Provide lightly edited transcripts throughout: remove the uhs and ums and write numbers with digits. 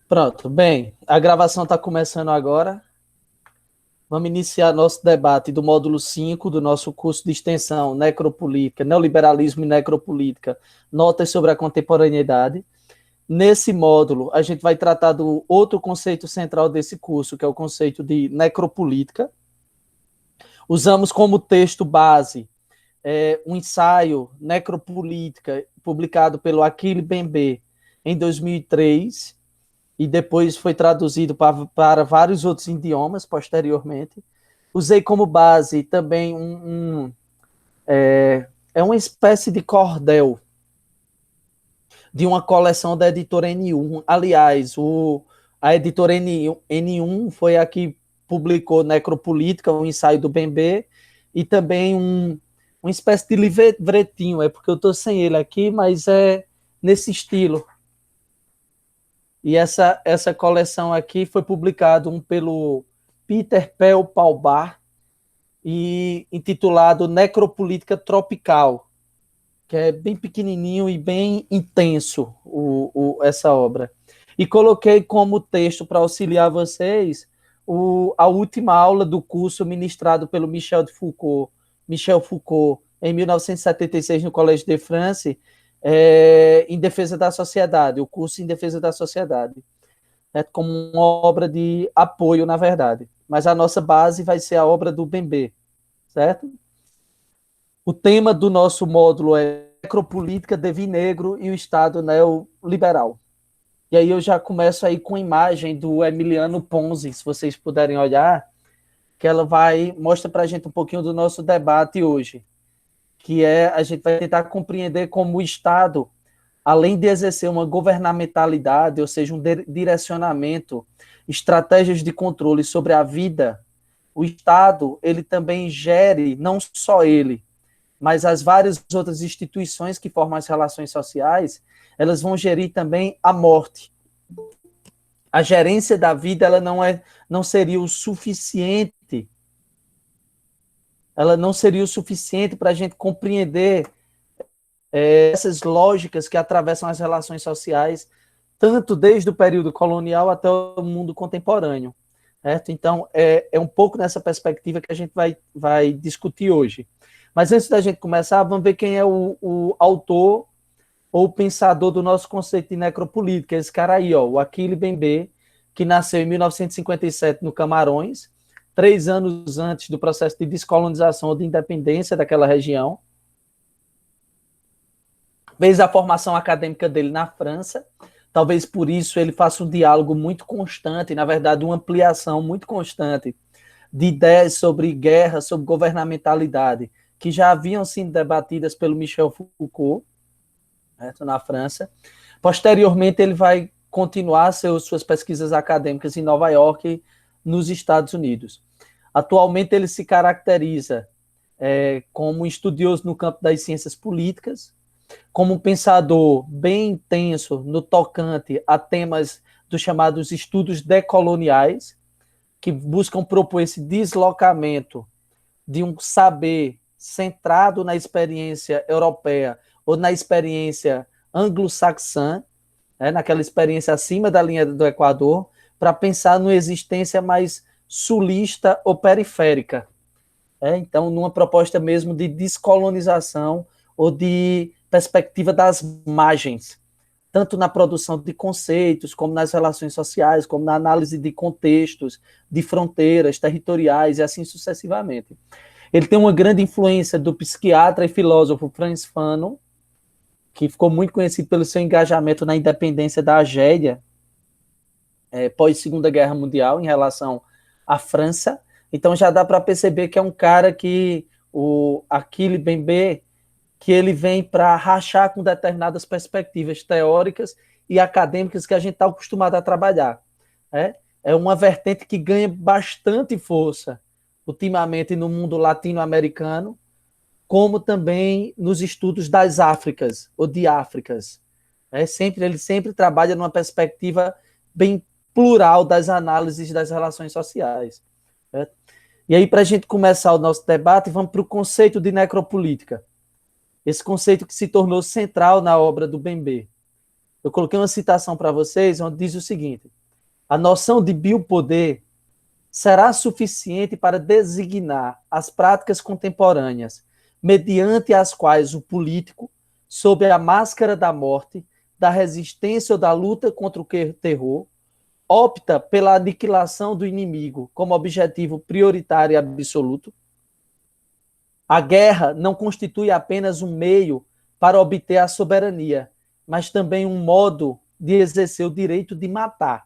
Pronto, bem, a gravação está começando agora. Vamos iniciar nosso debate do módulo 5 do nosso curso de extensão Necropolítica, Neoliberalismo e Necropolítica, Notas sobre a Contemporaneidade. Nesse módulo, a gente vai tratar do outro conceito central desse curso, que é o conceito de necropolítica. Usamos como texto base um ensaio Necropolítica, publicado pelo Achille Mbembe em 2003, e depois foi traduzido para vários outros idiomas posteriormente. Usei como base também uma espécie de cordel de uma coleção da editora N1. Aliás, a editora N1 foi a que publicou Necropolítica, um ensaio do Mbembe, e também uma espécie de livretinho, é porque eu estou sem ele aqui, mas é nesse estilo. E essa coleção aqui foi publicada pelo Peter Paul Palbar e intitulado Necropolítica Tropical, que é bem pequenininho e bem intenso essa obra. E coloquei como texto para auxiliar vocês a última aula do curso ministrado pelo Michel Foucault, em 1976, no Collège de France, em defesa da sociedade, o curso em defesa da sociedade, como uma obra de apoio, na verdade. Mas a nossa base vai ser a obra do Mbembe, certo? O tema do nosso módulo é Necropolítica, Devi Negro e o Estado Neoliberal. E aí eu já começo aí com a imagem do Emiliano Ponzi, se vocês puderem olhar, que ela mostra para a gente um pouquinho do nosso debate hoje, que a gente vai tentar compreender como o Estado, além de exercer uma governamentalidade, ou seja, um direcionamento, estratégias de controle sobre a vida, o Estado, ele também gere, não só ele, mas as várias outras instituições que formam as relações sociais, elas vão gerir também a morte. A gerência da vida, ela não seria o suficiente, para a gente compreender essas lógicas que atravessam as relações sociais, tanto desde o período colonial até o mundo contemporâneo. Certo? Então, é um pouco nessa perspectiva que a gente vai discutir hoje. Mas antes da gente começar, vamos ver quem é o autor ou o pensador do nosso conceito de necropolítica. Esse cara aí, o Achille Mbembe, que nasceu em 1957 no Camarões, 3 anos antes do processo de descolonização ou de independência daquela região. Fez a formação acadêmica dele na França. Talvez por isso ele faça um diálogo muito constante, na verdade, uma ampliação muito constante de ideias sobre guerra, sobre governamentalidade, que já haviam sido debatidas pelo Michel Foucault, certo, na França. Posteriormente, ele vai continuar suas pesquisas acadêmicas em Nova York, nos Estados Unidos. Atualmente, ele se caracteriza como estudioso no campo das ciências políticas, como um pensador bem intenso no tocante a temas dos chamados estudos decoloniais, que buscam propor esse deslocamento de um saber centrado na experiência europeia ou na experiência anglo-saxã, naquela experiência acima da linha do Equador, para pensar numa existência mais sulista ou periférica. Então, numa proposta mesmo de descolonização ou de perspectiva das margens, tanto na produção de conceitos, como nas relações sociais, como na análise de contextos, de fronteiras territoriais e assim sucessivamente. Ele tem uma grande influência do psiquiatra e filósofo Frantz Fanon, que ficou muito conhecido pelo seu engajamento na independência da Argélia, pós-Segunda Guerra Mundial, em relação à França. Então já dá para perceber que é um cara que, o Achille Mbembe, que ele vem para rachar com determinadas perspectivas teóricas e acadêmicas que a gente está acostumado a trabalhar. É uma vertente que ganha bastante força ultimamente no mundo latino-americano, como também nos estudos das Áfricas, ou de Áfricas. Ele sempre trabalha numa perspectiva bem plural das análises das relações sociais. Certo? E aí, para a gente começar o nosso debate, vamos para o conceito de necropolítica. Esse conceito que se tornou central na obra do Mbembe. Eu coloquei uma citação para vocês, onde diz o seguinte: A noção de biopoder será suficiente para designar as práticas contemporâneas, mediante as quais o político, sob a máscara da morte, da resistência ou da luta contra o terror, opta pela aniquilação do inimigo como objetivo prioritário e absoluto. A guerra não constitui apenas um meio para obter a soberania, mas também um modo de exercer o direito de matar.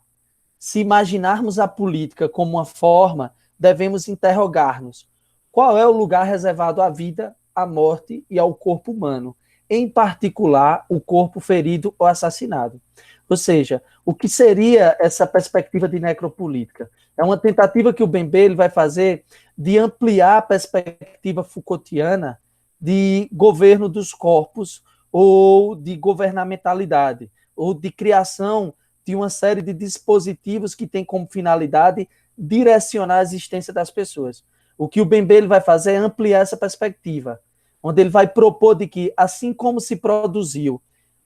Se imaginarmos a política como uma forma, devemos interrogar-nos: qual é o lugar reservado à vida, à morte e ao corpo humano, em particular o corpo ferido ou assassinado? Ou seja, o que seria essa perspectiva de necropolítica? É uma tentativa que o Bembe ele vai fazer de ampliar a perspectiva Foucaultiana de governo dos corpos ou de governamentalidade, ou de criação de uma série de dispositivos que tem como finalidade direcionar a existência das pessoas. O que o Bembe ele vai fazer é ampliar essa perspectiva, onde ele vai propor de que, assim como se produziu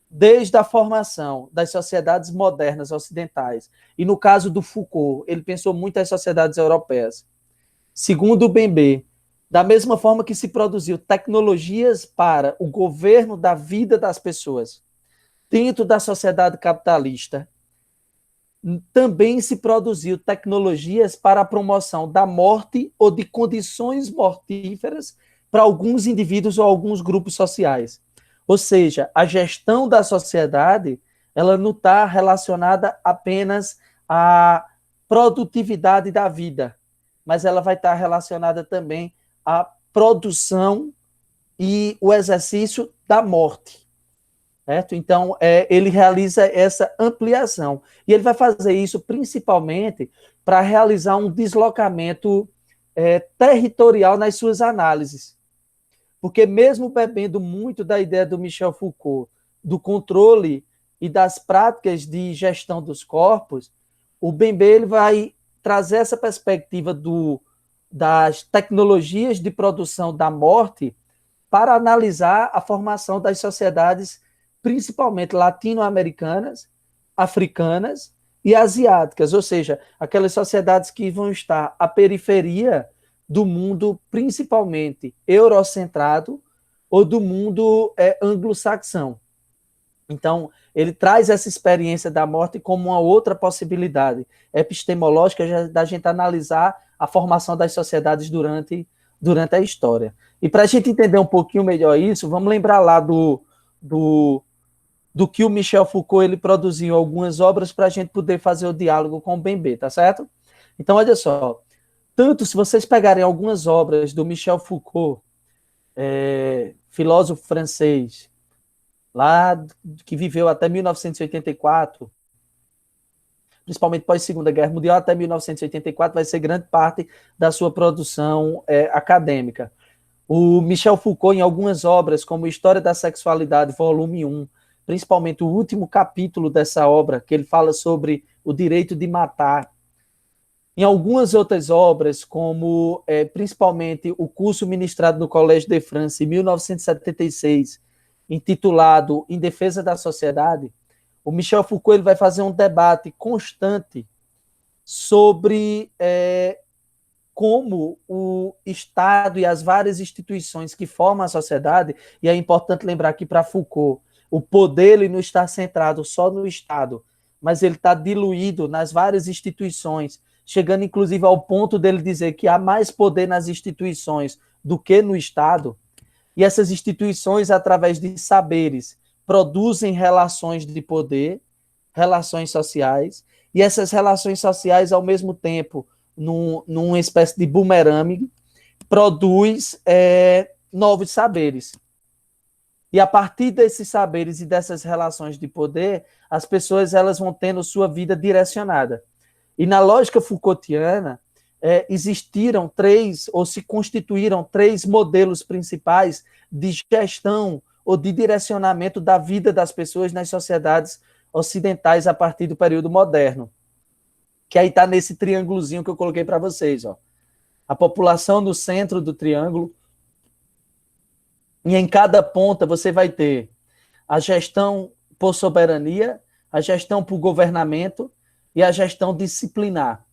desde a formação das sociedades modernas ocidentais, e no caso do Foucault, ele pensou muito as sociedades europeias. Segundo o Bembe, da mesma forma que se produziu tecnologias para o governo da vida das pessoas dentro da sociedade capitalista, também se produziu tecnologias para a promoção da morte ou de condições mortíferas para alguns indivíduos ou alguns grupos sociais. Ou seja, a gestão da sociedade, ela não está relacionada apenas à produtividade da vida, mas ela vai estar relacionada também à produção e o exercício da morte. Certo? Então, ele realiza essa ampliação. E ele vai fazer isso principalmente para realizar um deslocamento territorial nas suas análises. Porque mesmo bebendo muito da ideia do Michel Foucault, do controle e das práticas de gestão dos corpos, o Bembe ele vai trazer essa perspectiva das tecnologias de produção da morte para analisar a formação das sociedades, principalmente latino-americanas, africanas e asiáticas, ou seja, aquelas sociedades que vão estar à periferia do mundo, principalmente eurocentrado, ou do mundo anglo-saxão. Então, ele traz essa experiência da morte como uma outra possibilidade epistemológica da gente analisar a formação das sociedades durante a história. E para a gente entender um pouquinho melhor isso, vamos lembrar lá do que o Michel Foucault ele produziu algumas obras para a gente poder fazer o diálogo com o Bembe, tá certo? Então, olha só, tanto se vocês pegarem algumas obras do Michel Foucault, filósofo francês, lá que viveu até 1984, principalmente pós-Segunda Guerra Mundial, até 1984, vai ser grande parte da sua produção acadêmica. O Michel Foucault, em algumas obras, como História da Sexualidade, volume 1, principalmente o último capítulo dessa obra, que ele fala sobre o direito de matar. Em algumas outras obras, como principalmente o curso ministrado no Collège de France, em 1976, intitulado Em Defesa da Sociedade, o Michel Foucault ele vai fazer um debate constante sobre como o Estado e as várias instituições que formam a sociedade, e é importante lembrar que para Foucault, o poder ele não está centrado só no Estado, mas ele está diluído nas várias instituições, chegando inclusive ao ponto dele dizer que há mais poder nas instituições do que no Estado, e essas instituições, através de saberes, produzem relações de poder, relações sociais, e essas relações sociais, ao mesmo tempo, numa espécie de bumerangue, produz novos saberes. E a partir desses saberes e dessas relações de poder, as pessoas elas vão tendo sua vida direcionada. E na lógica Foucaultiana, existiram ou se constituíram três modelos principais de gestão ou de direcionamento da vida das pessoas nas sociedades ocidentais a partir do período moderno. Que aí está nesse triângulozinho que eu coloquei para vocês. Ó. A população no centro do triângulo, e em cada ponta você vai ter a gestão por soberania, a gestão por governamento e a gestão disciplinar.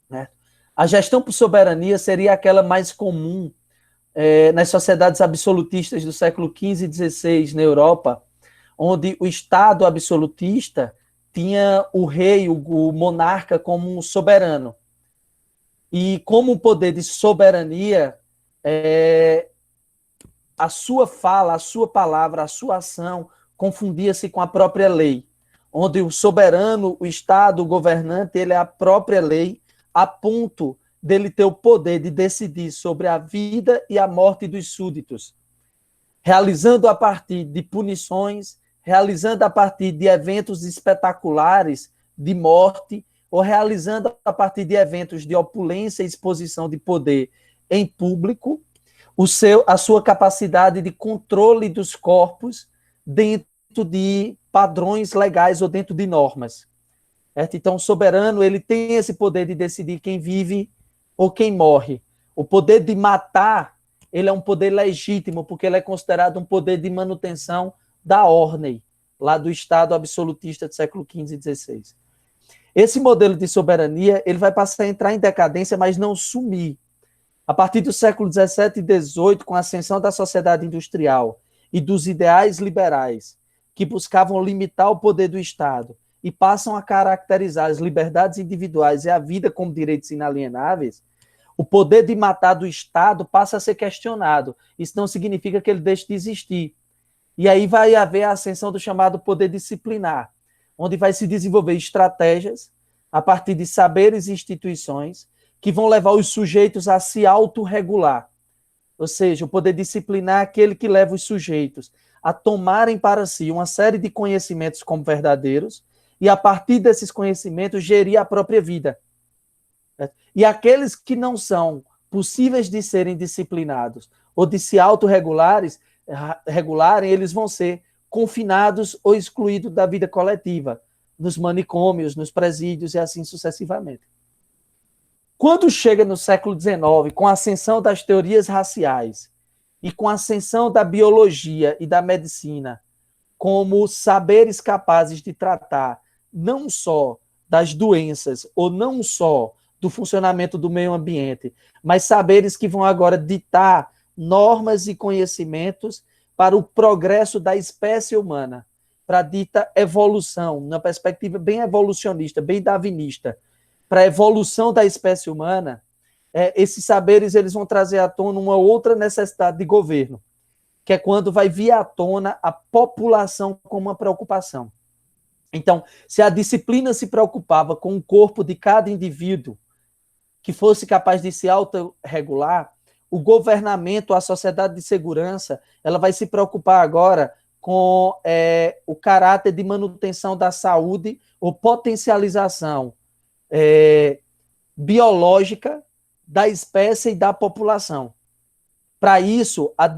Né? A gestão por soberania seria aquela mais comum nas sociedades absolutistas do século XV e XVI na Europa, onde o Estado absolutista tinha o rei, o monarca, como um soberano. E como o poder de soberania, a sua fala, a sua palavra, a sua ação confundia-se com a própria lei, onde o soberano, o Estado, o governante, ele é a própria lei, a ponto dele ter o poder de decidir sobre a vida e a morte dos súditos, realizando a partir de punições, realizando a partir de eventos espetaculares de morte, ou realizando a partir de eventos de opulência e exposição de poder em público, a sua capacidade de controle dos corpos dentro de padrões legais ou dentro de normas. Certo? Então, o soberano ele tem esse poder de decidir quem vive ou quem morre. O poder de matar ele é um poder legítimo, porque ele é considerado um poder de manutenção da ordem, lá do Estado absolutista do século XV e XVI. Esse modelo de soberania ele vai passar a entrar em decadência, mas não sumir. A partir do século XVII e XVIII, com a ascensão da sociedade industrial e dos ideais liberais, que buscavam limitar o poder do Estado e passam a caracterizar as liberdades individuais e a vida como direitos inalienáveis, o poder de matar do Estado passa a ser questionado. Isso não significa que ele deixe de existir. E aí vai haver a ascensão do chamado poder disciplinar, onde vai se desenvolver estratégias a partir de saberes e instituições que vão levar os sujeitos a se autorregular. Ou seja, o poder disciplinar é aquele que leva os sujeitos a tomarem para si uma série de conhecimentos como verdadeiros e, a partir desses conhecimentos, gerir a própria vida. E aqueles que não são possíveis de serem disciplinados ou de se autorregularem, eles vão ser confinados ou excluídos da vida coletiva, nos manicômios, nos presídios e assim sucessivamente. Quando chega no século XIX, com a ascensão das teorias raciais e com a ascensão da biologia e da medicina como saberes capazes de tratar não só das doenças ou não só do funcionamento do meio ambiente, mas saberes que vão agora ditar normas e conhecimentos para o progresso da espécie humana, para a dita evolução, numa perspectiva bem evolucionista, bem darwinista, para a evolução da espécie humana, esses saberes eles vão trazer à tona uma outra necessidade de governo, que é quando vai vir à tona a população como uma preocupação. Então, se a disciplina se preocupava com o corpo de cada indivíduo que fosse capaz de se autorregular, o governamento, a sociedade de segurança, ela vai se preocupar agora com o caráter de manutenção da saúde ou potencialização biológica da espécie e da população. Para isso, a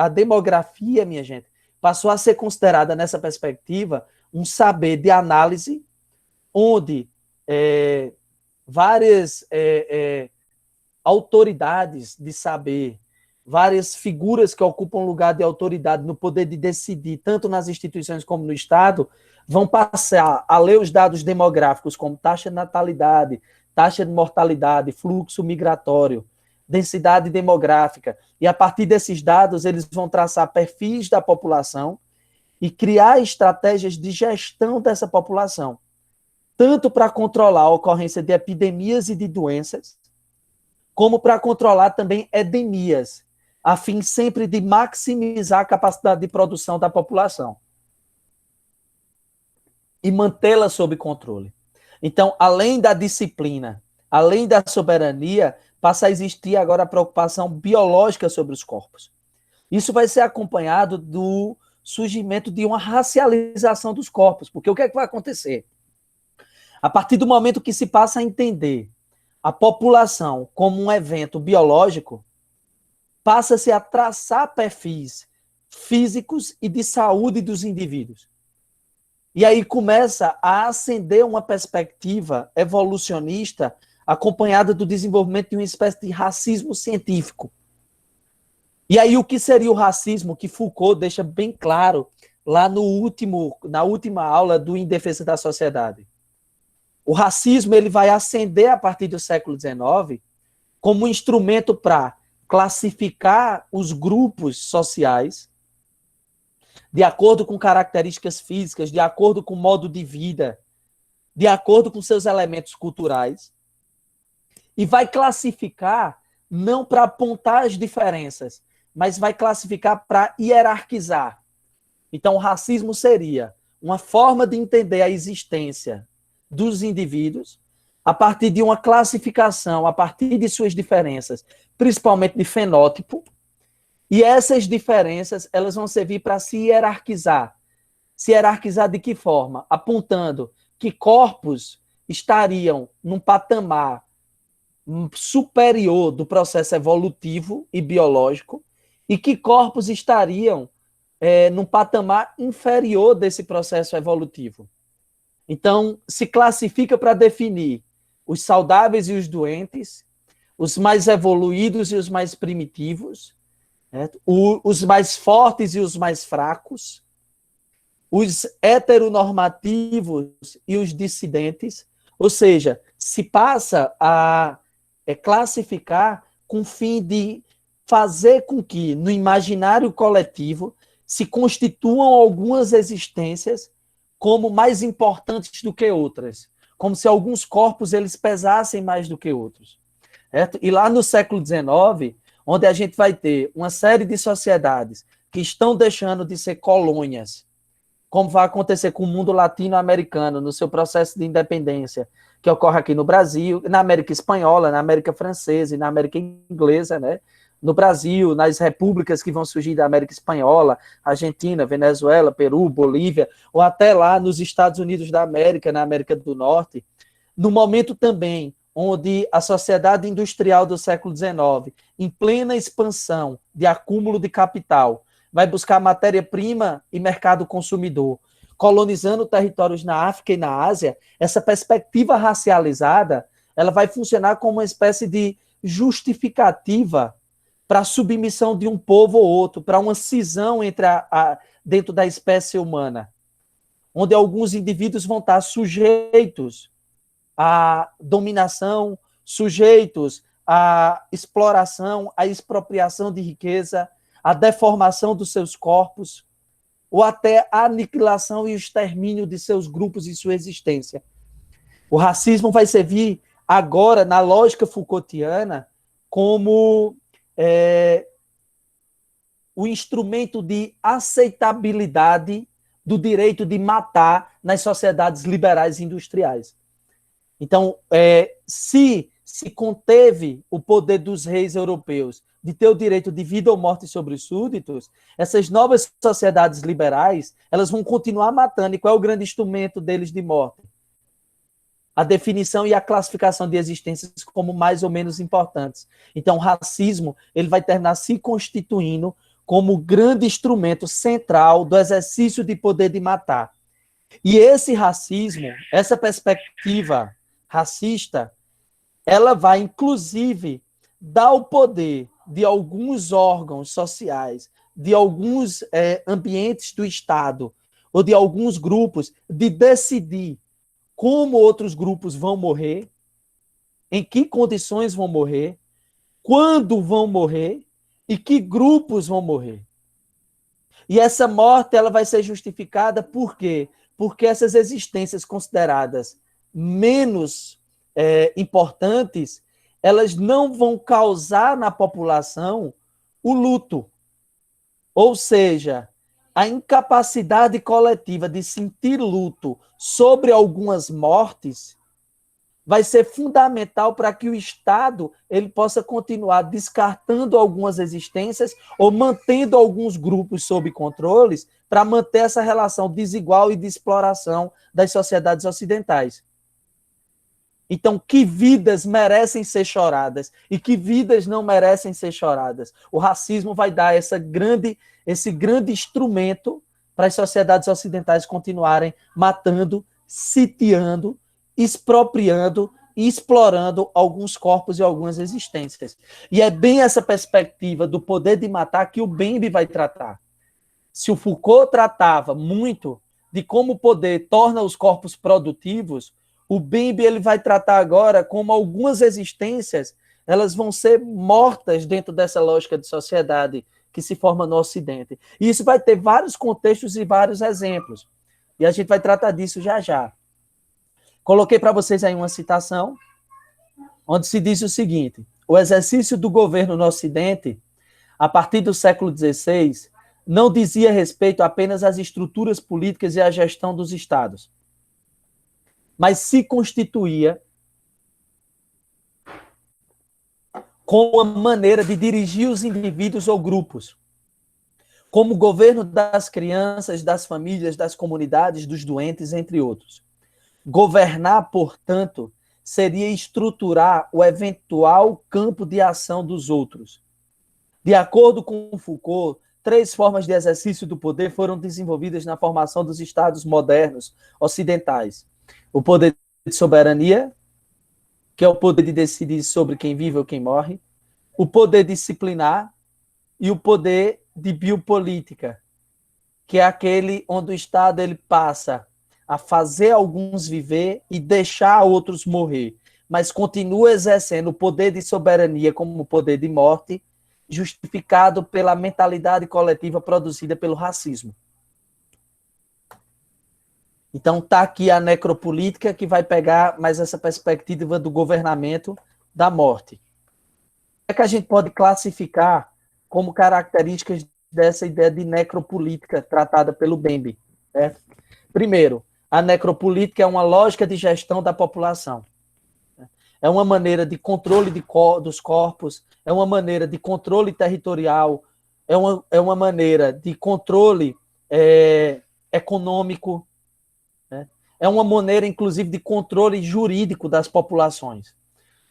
demografia, minha gente, passou a ser considerada, nessa perspectiva, um saber de análise, onde várias autoridades de saber, várias figuras que ocupam lugar de autoridade no poder de decidir, tanto nas instituições como no Estado, vão passar a ler os dados demográficos como taxa de natalidade, taxa de mortalidade, fluxo migratório, densidade demográfica, e a partir desses dados eles vão traçar perfis da população e criar estratégias de gestão dessa população, tanto para controlar a ocorrência de epidemias e de doenças, como para controlar também endemias, a fim sempre de maximizar a capacidade de produção da população e mantê-la sob controle. Então, além da disciplina, além da soberania, passa a existir agora a preocupação biológica sobre os corpos. Isso vai ser acompanhado do surgimento de uma racialização dos corpos, porque o que é que vai acontecer? A partir do momento que se passa a entender a população como um evento biológico, passa-se a traçar perfis físicos e de saúde dos indivíduos. E aí começa a ascender uma perspectiva evolucionista acompanhada do desenvolvimento de uma espécie de racismo científico. E aí o que seria o racismo, que Foucault deixa bem claro lá na última aula do Em Defesa da Sociedade? O racismo ele vai ascender a partir do século XIX como um instrumento para classificar os grupos sociais de acordo com características físicas, de acordo com modo de vida, de acordo com seus elementos culturais, e vai classificar não para apontar as diferenças, mas vai classificar para hierarquizar. Então, o racismo seria uma forma de entender a existência dos indivíduos a partir de uma classificação, a partir de suas diferenças, principalmente de fenótipo, e essas diferenças elas vão servir para se hierarquizar. Se hierarquizar de que forma? Apontando que corpos estariam num patamar superior do processo evolutivo e biológico e que corpos estariam num patamar inferior desse processo evolutivo. Então, se classifica para definir os saudáveis e os doentes, os mais evoluídos e os mais primitivos, os mais fortes e os mais fracos, os heteronormativos e os dissidentes, ou seja, se passa a classificar com o fim de fazer com que, no imaginário coletivo, se constituam algumas existências como mais importantes do que outras, como se alguns corpos eles pesassem mais do que outros. Certo? E lá no século XIX, onde a gente vai ter uma série de sociedades que estão deixando de ser colônias, como vai acontecer com o mundo latino-americano no seu processo de independência, que ocorre aqui no Brasil, na América Espanhola, na América Francesa e na América Inglesa, né? No Brasil, nas repúblicas que vão surgir da América Espanhola, Argentina, Venezuela, Peru, Bolívia, ou até lá nos Estados Unidos da América, na América do Norte, no momento também onde a sociedade industrial do século XIX, em plena expansão de acúmulo de capital, vai buscar matéria-prima e mercado consumidor, colonizando territórios na África e na Ásia, essa perspectiva racializada, ela vai funcionar como uma espécie de justificativa para a submissão de um povo ou outro, para uma cisão entre dentro da espécie humana, onde alguns indivíduos vão estar sujeitos à dominação, sujeitos à exploração, à expropriação de riqueza, à deformação dos seus corpos, ou até a aniquilação e o extermínio de seus grupos e sua existência. O racismo vai servir agora, na lógica Foucaultiana, como o instrumento de aceitabilidade do direito de matar nas sociedades liberais e industriais. Então, se conteve o poder dos reis europeus de ter o direito de vida ou morte sobre os súditos, essas novas sociedades liberais, elas vão continuar matando. E qual é o grande instrumento deles de morte? A definição e a classificação de existências como mais ou menos importantes. Então, o racismo ele vai terminar se constituindo como o grande instrumento central do exercício de poder de matar. E esse racismo, essa perspectiva racista, ela vai, inclusive, dar o poder de alguns órgãos sociais, de alguns ambientes do Estado, ou de alguns grupos, de decidir como outros grupos vão morrer, em que condições vão morrer, quando vão morrer e que grupos vão morrer. E essa morte ela vai ser justificada por quê? Porque essas existências consideradas menos importantes, elas não vão causar na população o luto. Ou seja, a incapacidade coletiva de sentir luto sobre algumas mortes vai ser fundamental para que o Estado ele possa continuar descartando algumas existências ou mantendo alguns grupos sob controles para manter essa relação desigual e de exploração das sociedades ocidentais. Então, que vidas merecem ser choradas e que vidas não merecem ser choradas? O racismo vai dar esse grande instrumento para as sociedades ocidentais continuarem matando, sitiando, expropriando e explorando alguns corpos e algumas existências. E é bem essa perspectiva do poder de matar que o Bembe vai tratar. Se o Foucault tratava muito de como o poder torna os corpos produtivos, O Bembe ele vai tratar agora como algumas existências elas vão ser mortas dentro dessa lógica de sociedade que se forma no Ocidente. E isso vai ter vários contextos e vários exemplos. E a gente vai tratar disso já já. Coloquei para vocês aí uma citação, onde se diz o seguinte: o exercício do governo no Ocidente, a partir do século XVI, não dizia respeito apenas às estruturas políticas e à gestão dos estados, mas se constituía como uma maneira de dirigir os indivíduos ou grupos, como o governo das crianças, das famílias, das comunidades, dos doentes, entre outros. Governar, portanto, seria estruturar o eventual campo de ação dos outros. De acordo com Foucault, 3 formas de exercício do poder foram desenvolvidas na formação dos estados modernos ocidentais. O poder de soberania, que é o poder de decidir sobre quem vive ou quem morre, o poder disciplinar e o poder de biopolítica, que é aquele onde o Estado ele passa a fazer alguns viver e deixar outros morrer, mas continua exercendo o poder de soberania como poder de morte, justificado pela mentalidade coletiva produzida pelo racismo. Então está aqui a necropolítica, que vai pegar mais essa perspectiva do governamento da morte. O que é que a gente pode classificar como características dessa ideia de necropolítica tratada pelo Bembe? Certo? Primeiro, a necropolítica é uma lógica de gestão da população. É uma maneira de controle dos corpos, é uma maneira de controle territorial, é uma maneira de controle econômico, né? É uma maneira, inclusive, de controle jurídico das populações.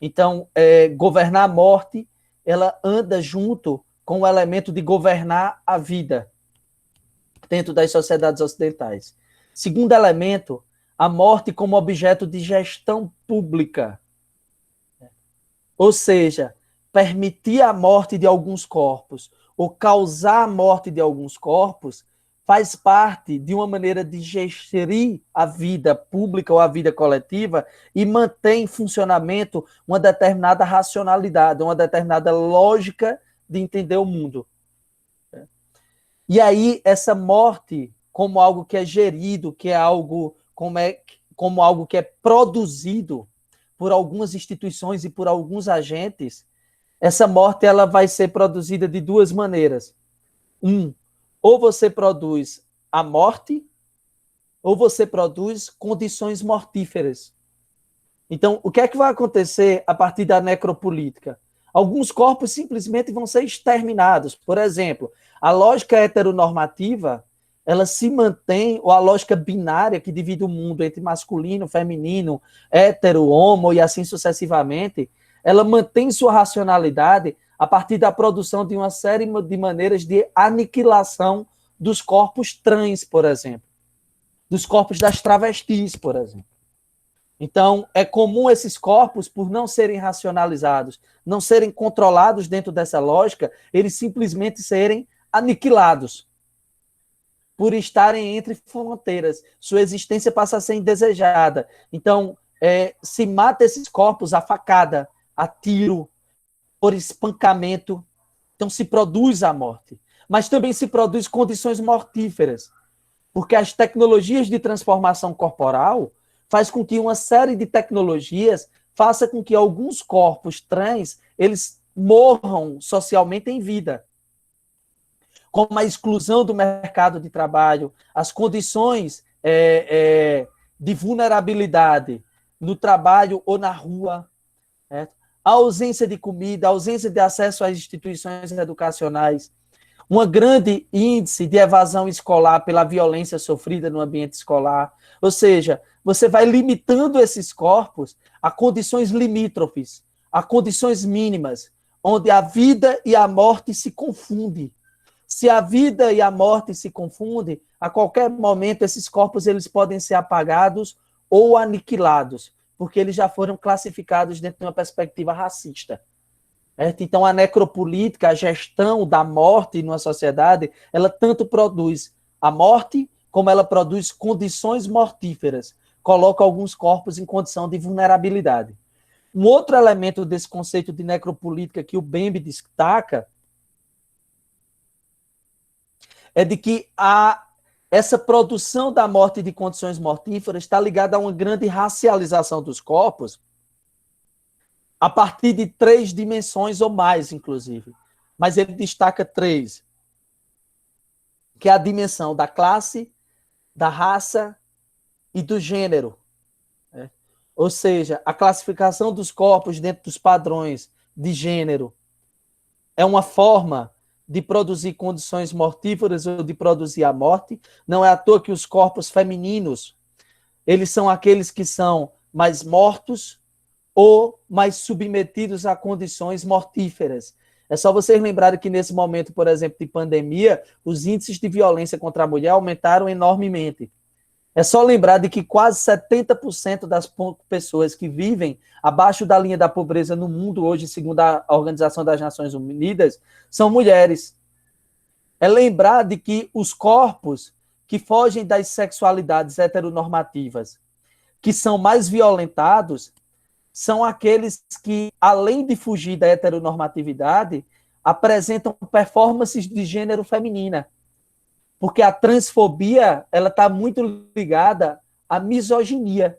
Então, governar a morte, ela anda junto com o elemento de governar a vida dentro das sociedades ocidentais. Segundo elemento, a morte como objeto de gestão pública. Ou seja, permitir a morte de alguns corpos ou causar a morte de alguns corpos faz parte de uma maneira de gerir a vida pública ou a vida coletiva e mantém em funcionamento uma determinada racionalidade, uma determinada lógica de entender o mundo. E aí, essa morte, como algo que é gerido, que é algo como algo que é produzido por algumas instituições e por alguns agentes, essa morte ela vai ser produzida de 2 maneiras. Ou você produz a morte, ou você produz condições mortíferas. Então, o que é que vai acontecer a partir da necropolítica? Alguns corpos simplesmente vão ser exterminados. Por exemplo, a lógica heteronormativa, ela se mantém, ou a lógica binária que divide o mundo entre masculino, feminino, hétero, homo e assim sucessivamente, ela mantém sua racionalidade a partir da produção de uma série de maneiras de aniquilação dos corpos trans, por exemplo, dos corpos das travestis, por exemplo. Então, é comum esses corpos, por não serem racionalizados, não serem controlados dentro dessa lógica, eles simplesmente serem aniquilados por estarem entre fronteiras. Sua existência passa a ser indesejada. Então, se mata esses corpos a facada, a tiro, por espancamento. Então, se produz a morte. Mas também se produz condições mortíferas, porque as tecnologias de transformação corporal faz com que uma série de tecnologias faça com que alguns corpos trans eles morram socialmente em vida, como a exclusão do mercado de trabalho, as condições de vulnerabilidade no trabalho ou na rua, a ausência de comida, a ausência de acesso às instituições educacionais, um grande índice de evasão escolar pela violência sofrida no ambiente escolar. Ou seja, você vai limitando esses corpos a condições limítrofes, a condições mínimas, onde a vida e a morte se confundem. Se a vida e a morte se confundem, a qualquer momento esses corpos eles podem ser apagados ou aniquilados, porque eles já foram classificados dentro de uma perspectiva racista. Então, a necropolítica, a gestão da morte numa sociedade, ela tanto produz a morte, como ela produz condições mortíferas, coloca alguns corpos em condição de vulnerabilidade. Um outro elemento desse conceito de necropolítica que o Bembe destaca é de que essa produção da morte de condições mortíferas está ligada a uma grande racialização dos corpos a partir de 3 dimensões ou mais, inclusive. Mas ele destaca 3, que é a dimensão da classe, da raça e do gênero. Né? Ou seja, a classificação dos corpos dentro dos padrões de gênero é uma forma de produzir condições mortíferas ou de produzir a morte. Não é à toa que os corpos femininos, eles são aqueles que são mais mortos ou mais submetidos a condições mortíferas. É só vocês lembrarem que nesse momento, por exemplo, de pandemia, os índices de violência contra a mulher aumentaram enormemente. É só lembrar de que quase 70% das pessoas que vivem abaixo da linha da pobreza no mundo hoje, segundo a Organização das Nações Unidas, são mulheres. É lembrar de que os corpos que fogem das sexualidades heteronormativas, que são mais violentados, são aqueles que, além de fugir da heteronormatividade, apresentam performances de gênero feminina. Porque a transfobia ela está muito ligada à misoginia,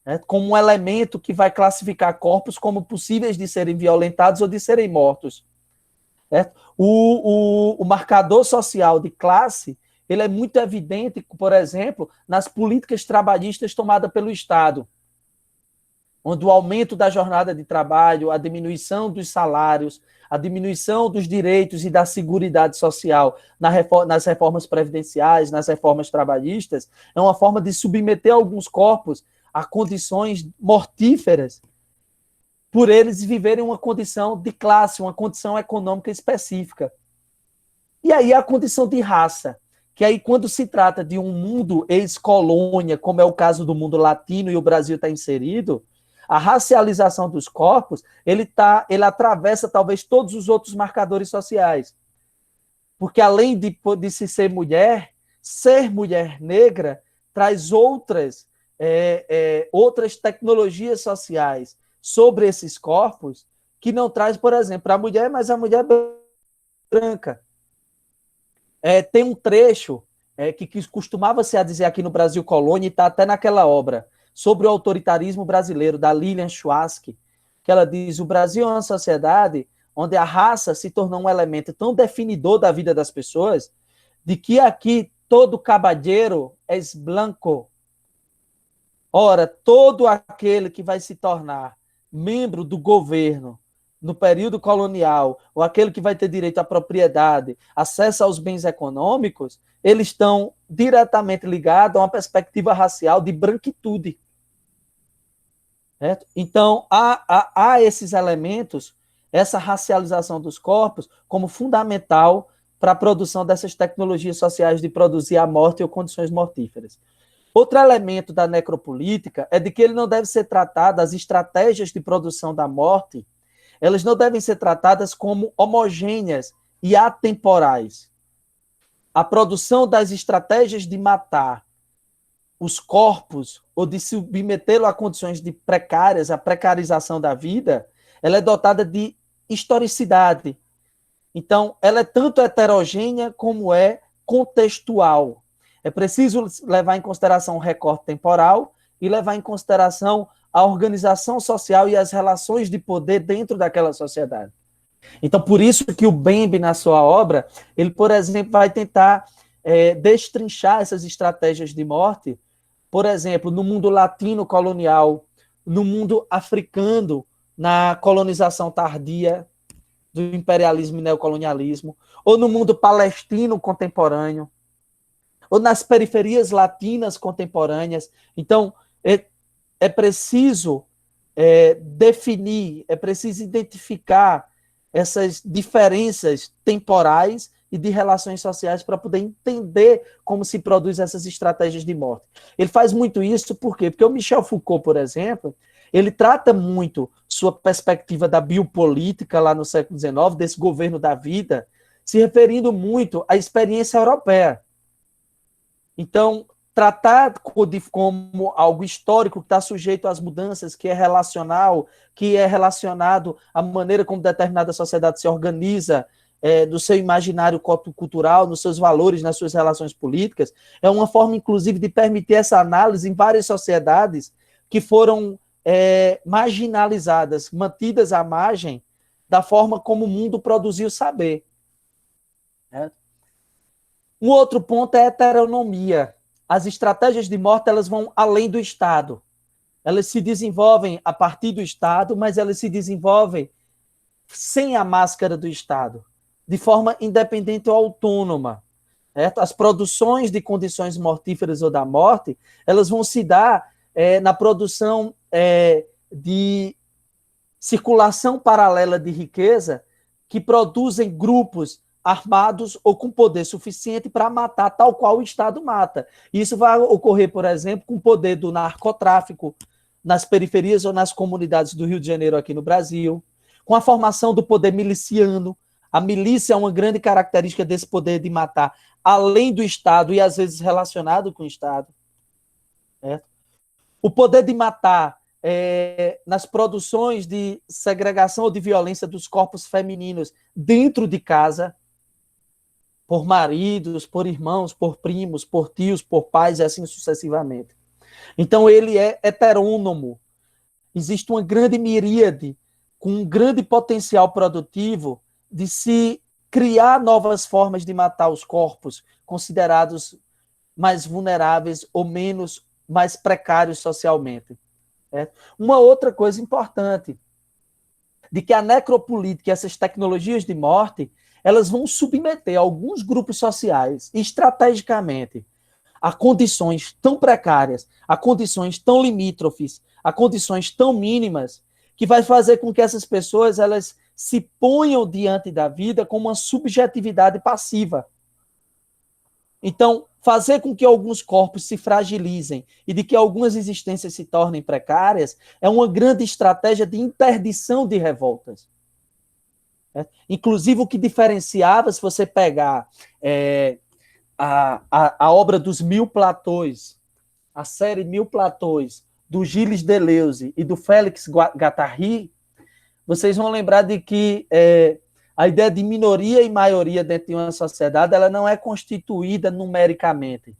né, como um elemento que vai classificar corpos como possíveis de serem violentados ou de serem mortos. Né? O marcador social de classe ele é muito evidente, por exemplo, nas políticas trabalhistas tomadas pelo Estado, onde o aumento da jornada de trabalho, a diminuição dos salários, a diminuição dos direitos e da seguridade social nas reformas previdenciais, nas reformas trabalhistas, é uma forma de submeter alguns corpos a condições mortíferas, por eles viverem uma condição de classe, uma condição econômica específica. E aí a condição de raça, que aí quando se trata de um mundo ex-colônia, como é o caso do mundo latino e o Brasil está inserido, a racialização dos corpos, ele atravessa talvez todos os outros marcadores sociais. Porque além de se ser mulher negra traz outras tecnologias sociais sobre esses corpos que não traz, por exemplo, a mulher, mas a mulher branca. Tem um trecho que costumava se dizer aqui no Brasil Colônia e está até naquela obra, sobre o autoritarismo brasileiro, da Lilian Schwarzschild, que ela diz: o Brasil é uma sociedade onde a raça se tornou um elemento tão definidor da vida das pessoas, de que aqui todo caballeiro é branco. Ora, todo aquele que vai se tornar membro do governo no período colonial, ou aquele que vai ter direito à propriedade, acesso aos bens econômicos, eles estão diretamente ligados a uma perspectiva racial de branquitude. Certo? Então, há esses elementos, essa racialização dos corpos, como fundamental para a produção dessas tecnologias sociais de produzir a morte ou condições mortíferas. Outro elemento da necropolítica é de que ele não deve ser tratado, as estratégias de produção da morte, elas não devem ser tratadas como homogêneas e atemporais. A produção das estratégias de matar os corpos ou de submetê-lo a condições de precárias, a precarização da vida, ela é dotada de historicidade. Então, ela é tanto heterogênea como é contextual. É preciso levar em consideração o recorte temporal e levar em consideração a organização social e as relações de poder dentro daquela sociedade. Então, por isso que o Bembe, na sua obra, ele, por exemplo, vai tentar destrinchar essas estratégias de morte, por exemplo, no mundo latino colonial, no mundo africano, na colonização tardia do imperialismo e neocolonialismo, ou no mundo palestino contemporâneo, ou nas periferias latinas contemporâneas. Então, é preciso definir, é preciso identificar essas diferenças temporais e de relações sociais para poder entender como se produz essas estratégias de morte. Ele faz muito isso, por quê? Porque o Michel Foucault, por exemplo, ele trata muito sua perspectiva da biopolítica lá no século XIX, desse governo da vida, se referindo muito à experiência europeia. Então, tratar como algo histórico que está sujeito às mudanças, que é relacional, que é relacionado à maneira como determinada sociedade se organiza, do seu imaginário cultural, nos seus valores, nas suas relações políticas, é uma forma, inclusive, de permitir essa análise em várias sociedades que foram marginalizadas, mantidas à margem da forma como o mundo produziu saber. Um outro ponto é a heteronomia. As estratégias de morte, elas vão além do Estado. Elas se desenvolvem a partir do Estado, mas elas se desenvolvem sem a máscara do Estado, de forma independente ou autônoma. Certo? As produções de condições mortíferas ou da morte, elas vão se dar na produção de circulação paralela de riqueza que produzem grupos armados ou com poder suficiente para matar tal qual o Estado mata. Isso vai ocorrer, por exemplo, com o poder do narcotráfico nas periferias ou nas comunidades do Rio de Janeiro aqui no Brasil, com a formação do poder miliciano. A milícia é uma grande característica desse poder de matar, além do Estado e às vezes relacionado com o Estado. Certo? O poder de matar nas produções de segregação ou de violência dos corpos femininos dentro de casa, por maridos, por irmãos, por primos, por tios, por pais, e assim sucessivamente. Então, ele é heterônomo. Existe uma grande miríade, com um grande potencial produtivo de se criar novas formas de matar os corpos considerados mais vulneráveis ou mais precários socialmente. Uma outra coisa importante, de que a necropolítica e essas tecnologias de morte, elas vão submeter alguns grupos sociais, estrategicamente, a condições tão precárias, a condições tão limítrofes, a condições tão mínimas, que vai fazer com que essas pessoas elas se ponham diante da vida com uma subjetividade passiva. Então, fazer com que alguns corpos se fragilizem e de que algumas existências se tornem precárias é uma grande estratégia de interdição de revoltas. Inclusive, o que diferenciava, se você pegar a obra dos Mil Platões, a série Mil Platões, do Gilles Deleuze e do Félix Guattari, vocês vão lembrar de que a ideia de minoria e maioria dentro de uma sociedade, ela não é constituída numericamente,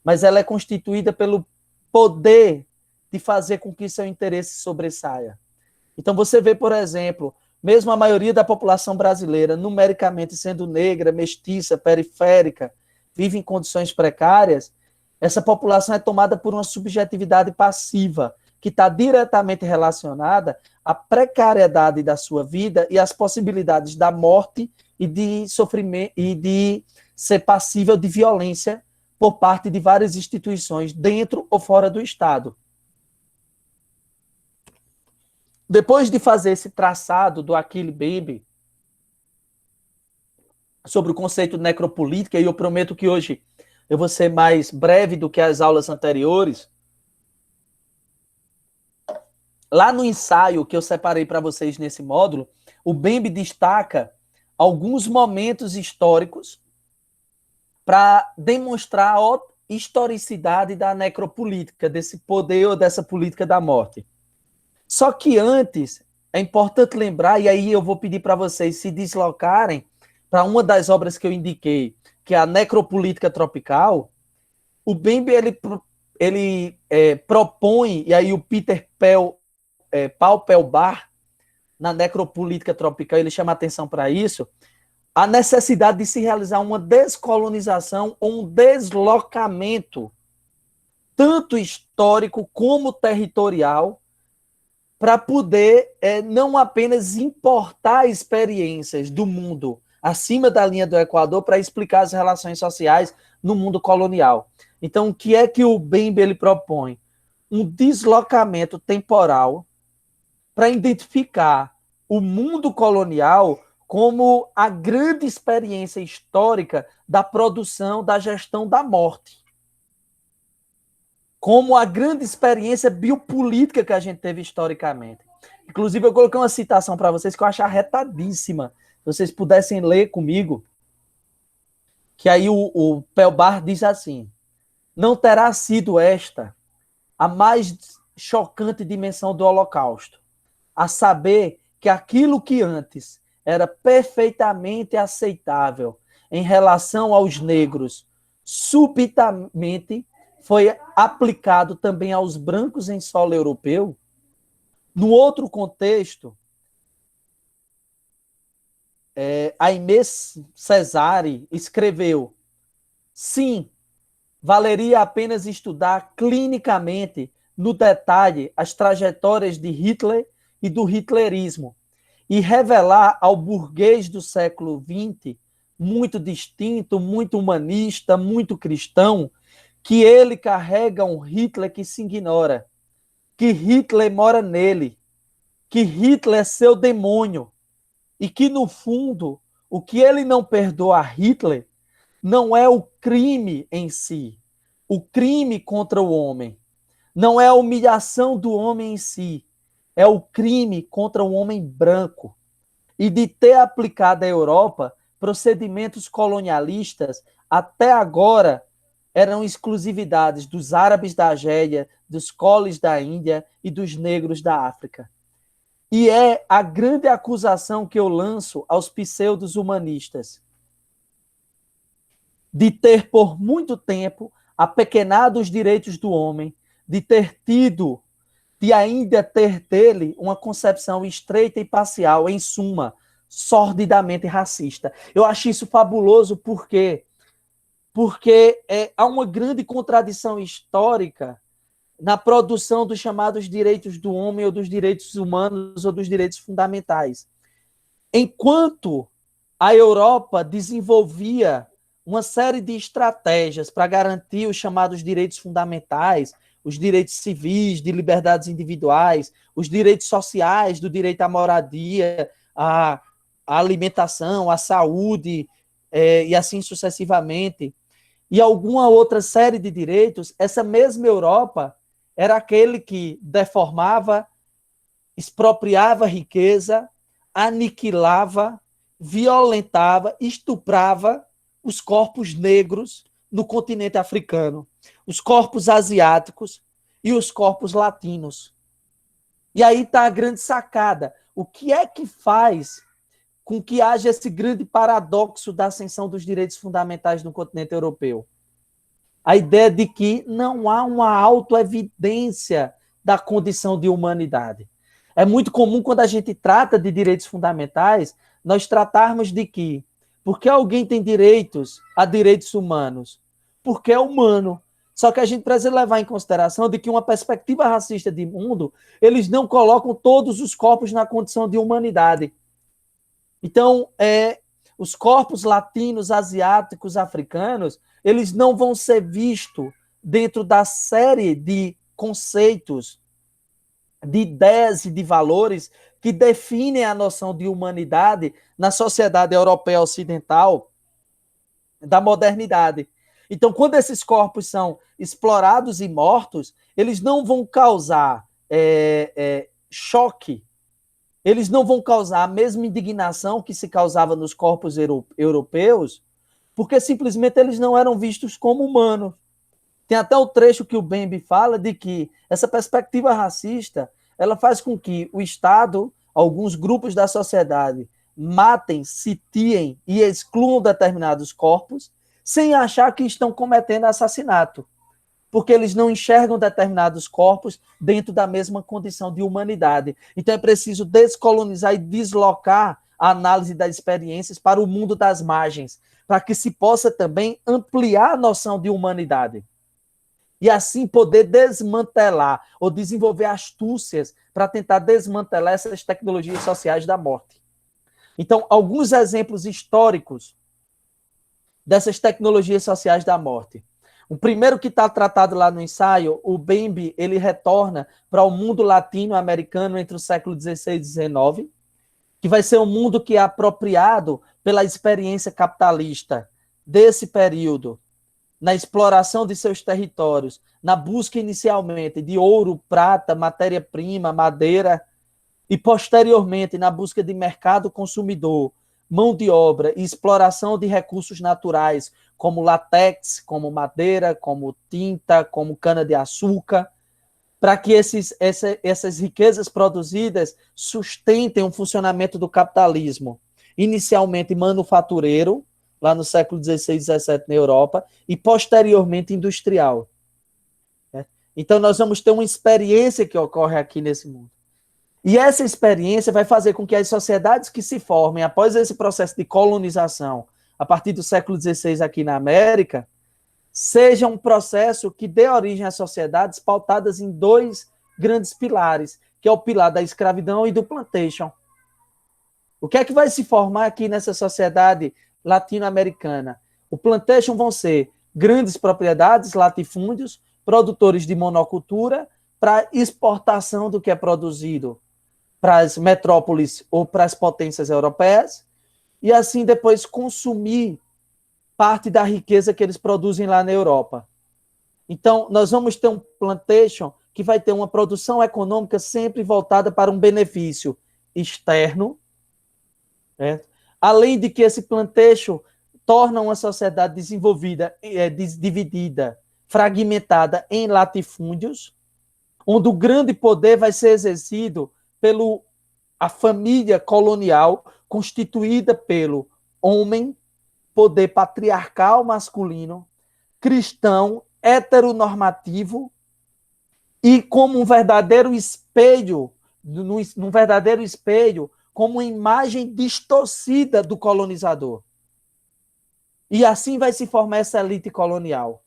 mas ela é constituída pelo poder de fazer com que seu interesse sobressaia. Então, você vê, por exemplo, mesmo a maioria da população brasileira, numericamente sendo negra, mestiça, periférica, vive em condições precárias, essa população é tomada por uma subjetividade passiva, que está diretamente relacionada à precariedade da sua vida e às possibilidades da morte e de sofrimento e de ser passível de violência por parte de várias instituições, dentro ou fora do Estado. Depois de fazer esse traçado do Achille Mbembe sobre o conceito de necropolítica, e eu prometo que hoje eu vou ser mais breve do que as aulas anteriores, lá no ensaio que eu separei para vocês nesse módulo, o Mbembe destaca alguns momentos históricos para demonstrar a historicidade da necropolítica, desse poder ou dessa política da morte. Só que antes, é importante lembrar, e aí eu vou pedir para vocês se deslocarem para uma das obras que eu indiquei, que é a Necropolítica Tropical. O Mbembe, ele propõe, e aí o Peter Paul-Pelbar, na Necropolítica Tropical, ele chama atenção para isso, a necessidade de se realizar uma descolonização ou um deslocamento, tanto histórico como territorial, para poder não apenas importar experiências do mundo acima da linha do Equador para explicar as relações sociais no mundo colonial. Então, o que é que o Mbembe ele propõe? Um deslocamento temporal para identificar o mundo colonial como a grande experiência histórica da produção, da gestão da morte. Como a grande experiência biopolítica que a gente teve historicamente. Inclusive, eu coloquei uma citação para vocês que eu acho arretadíssima. Se vocês pudessem ler comigo, que aí o Pelbar diz assim: não terá sido esta a mais chocante dimensão do Holocausto, a saber que aquilo que antes era perfeitamente aceitável em relação aos negros, subitamente foi aplicado também aos brancos em solo europeu. No outro contexto, Aimé Cesare escreveu: sim, valeria apenas estudar clinicamente, no detalhe, as trajetórias de Hitler e do hitlerismo e revelar ao burguês do século XX, muito distinto, muito humanista, muito cristão, que ele carrega um Hitler que se ignora, que Hitler mora nele, que Hitler é seu demônio e que, no fundo, o que ele não perdoa a Hitler não é o crime em si, o crime contra o homem, não é a humilhação do homem em si, é o crime contra o homem branco e de ter aplicado à Europa procedimentos colonialistas até agora eram exclusividades dos árabes da Argélia, dos coles da Índia e dos negros da África. E é a grande acusação que eu lanço aos pseudos humanistas de ter por muito tempo apequenado os direitos do homem, de ter tido, de ainda ter dele uma concepção estreita e parcial, em suma, sordidamente racista. Eu acho isso fabuloso porque há uma grande contradição histórica na produção dos chamados direitos do homem ou dos direitos humanos ou dos direitos fundamentais. Enquanto a Europa desenvolvia uma série de estratégias para garantir os chamados direitos fundamentais, os direitos civis, de liberdades individuais, os direitos sociais, do direito à moradia, à alimentação, à saúde, e assim sucessivamente, e alguma outra série de direitos, essa mesma Europa era aquele que deformava, expropriava riqueza, aniquilava, violentava, estuprava os corpos negros no continente africano, os corpos asiáticos e os corpos latinos. E aí está a grande sacada. O que é que faz com que haja esse grande paradoxo da ascensão dos direitos fundamentais no continente europeu? A ideia de que não há uma autoevidência da condição de humanidade. É muito comum, quando a gente trata de direitos fundamentais, nós tratarmos de que, porque alguém tem direitos a direitos humanos? Porque é humano. Só que a gente precisa levar em consideração de que uma perspectiva racista de mundo, eles não colocam todos os corpos na condição de humanidade. Então, os corpos latinos, asiáticos, africanos, eles não vão ser vistos dentro da série de conceitos, de ideias e de valores que definem a noção de humanidade na sociedade europeia ocidental da modernidade. Então, quando esses corpos são explorados e mortos, eles não vão causar choque, eles não vão causar a mesma indignação que se causava nos corpos europeus, porque simplesmente eles não eram vistos como humanos. Tem até o trecho que o Bembe fala de que essa perspectiva racista, ela faz com que o Estado, alguns grupos da sociedade, matem, sitiem e excluam determinados corpos, sem achar que estão cometendo assassinato, porque eles não enxergam determinados corpos dentro da mesma condição de humanidade. Então é preciso descolonizar e deslocar a análise das experiências para o mundo das margens, para que se possa também ampliar a noção de humanidade. E assim poder desmantelar ou desenvolver astúcias para tentar desmantelar essas tecnologias sociais da morte. Então, alguns exemplos históricos dessas tecnologias sociais da morte. O primeiro que está tratado lá no ensaio, o Bembe, ele retorna para o mundo latino-americano entre o século XVI e XIX, que vai ser um mundo que é apropriado pela experiência capitalista desse período, na exploração de seus territórios, na busca inicialmente de ouro, prata, matéria-prima, madeira, e posteriormente na busca de mercado consumidor, mão de obra e exploração de recursos naturais, como látex, como madeira, como tinta, como cana-de-açúcar, para que essas riquezas produzidas sustentem o funcionamento do capitalismo, inicialmente manufatureiro, lá no século XVI e XVII na Europa, e posteriormente industrial. Então, nós vamos ter uma experiência que ocorre aqui nesse mundo. E essa experiência vai fazer com que as sociedades que se formem após esse processo de colonização, a partir do século XVI aqui na América, seja um processo que dê origem a sociedades pautadas em dois grandes pilares, que é o pilar da escravidão e do plantation. O que é que vai se formar aqui nessa sociedade latino-americana? O plantation vão ser grandes propriedades, latifúndios, produtores de monocultura para exportação do que é produzido para as metrópoles ou para as potências europeias, e assim depois consumir parte da riqueza que eles produzem lá na Europa. Então, nós vamos ter um plantation que vai ter uma produção econômica sempre voltada para um benefício externo, né? Além de que esse plantation torna uma sociedade desenvolvida, dividida, fragmentada em latifúndios, onde o grande poder vai ser exercido pela família colonial, constituída pelo homem, poder patriarcal masculino, cristão, heteronormativo, e como um verdadeiro espelho, num verdadeiro espelho, como uma imagem distorcida do colonizador. E assim vai se formar essa elite colonial.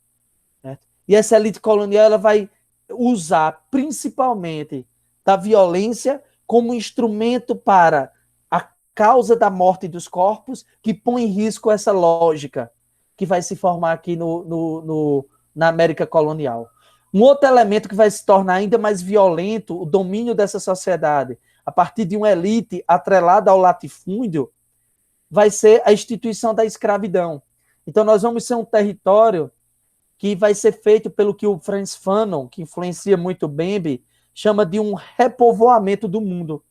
Né? E essa elite colonial ela vai usar principalmente da violência como instrumento para a causa da morte dos corpos, que põe em risco essa lógica que vai se formar aqui na América colonial. Um outro elemento que vai se tornar ainda mais violento, o domínio dessa sociedade, a partir de uma elite atrelada ao latifúndio, vai ser a instituição da escravidão. Então, nós vamos ser um território que vai ser feito pelo que o Frantz Fanon, que influencia muito o Bembe, chama de um repovoamento do mundo.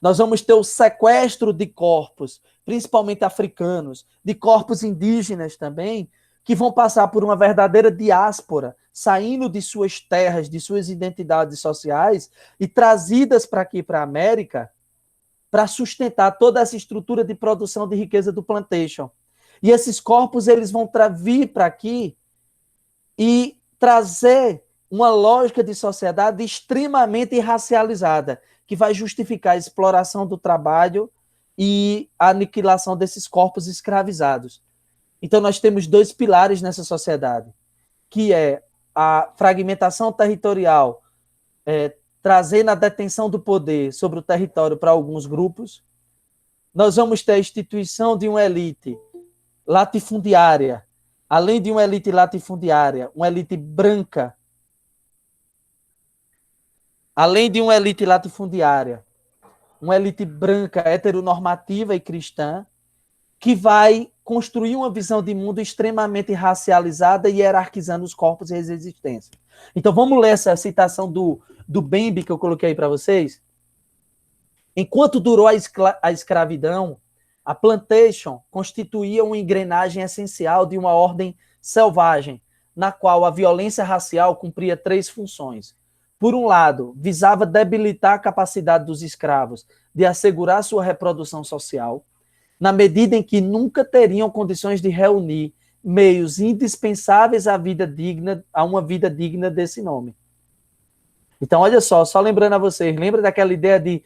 Nós vamos ter o sequestro de corpos, principalmente africanos, de corpos indígenas também, que vão passar por uma verdadeira diáspora, saindo de suas terras, de suas identidades sociais e trazidas para aqui, para a América, para sustentar toda essa estrutura de produção de riqueza do plantation. E esses corpos eles vão vir para aqui e trazer uma lógica de sociedade extremamente racializada, que vai justificar a exploração do trabalho e a aniquilação desses corpos escravizados. Então, nós temos dois pilares nessa sociedade, que é a fragmentação territorial, trazendo a detenção do poder sobre o território para alguns grupos. Nós vamos ter a instituição de uma elite latifundiária, além de uma elite latifundiária, uma elite branca, além de uma elite latifundiária, uma elite branca, heteronormativa e cristã, que vai construir uma visão de mundo extremamente racializada e hierarquizando os corpos e as existências. Então, vamos ler essa citação do Bembe que eu coloquei aí para vocês. Enquanto durou a escravidão, a plantation constituía uma engrenagem essencial de uma ordem selvagem, na qual a violência racial cumpria três funções. Por um lado, visava debilitar a capacidade dos escravos de assegurar sua reprodução social, na medida em que nunca teriam condições de reunir meios indispensáveis à uma vida digna desse nome. Então, olha só lembrando a vocês, lembra daquela ideia de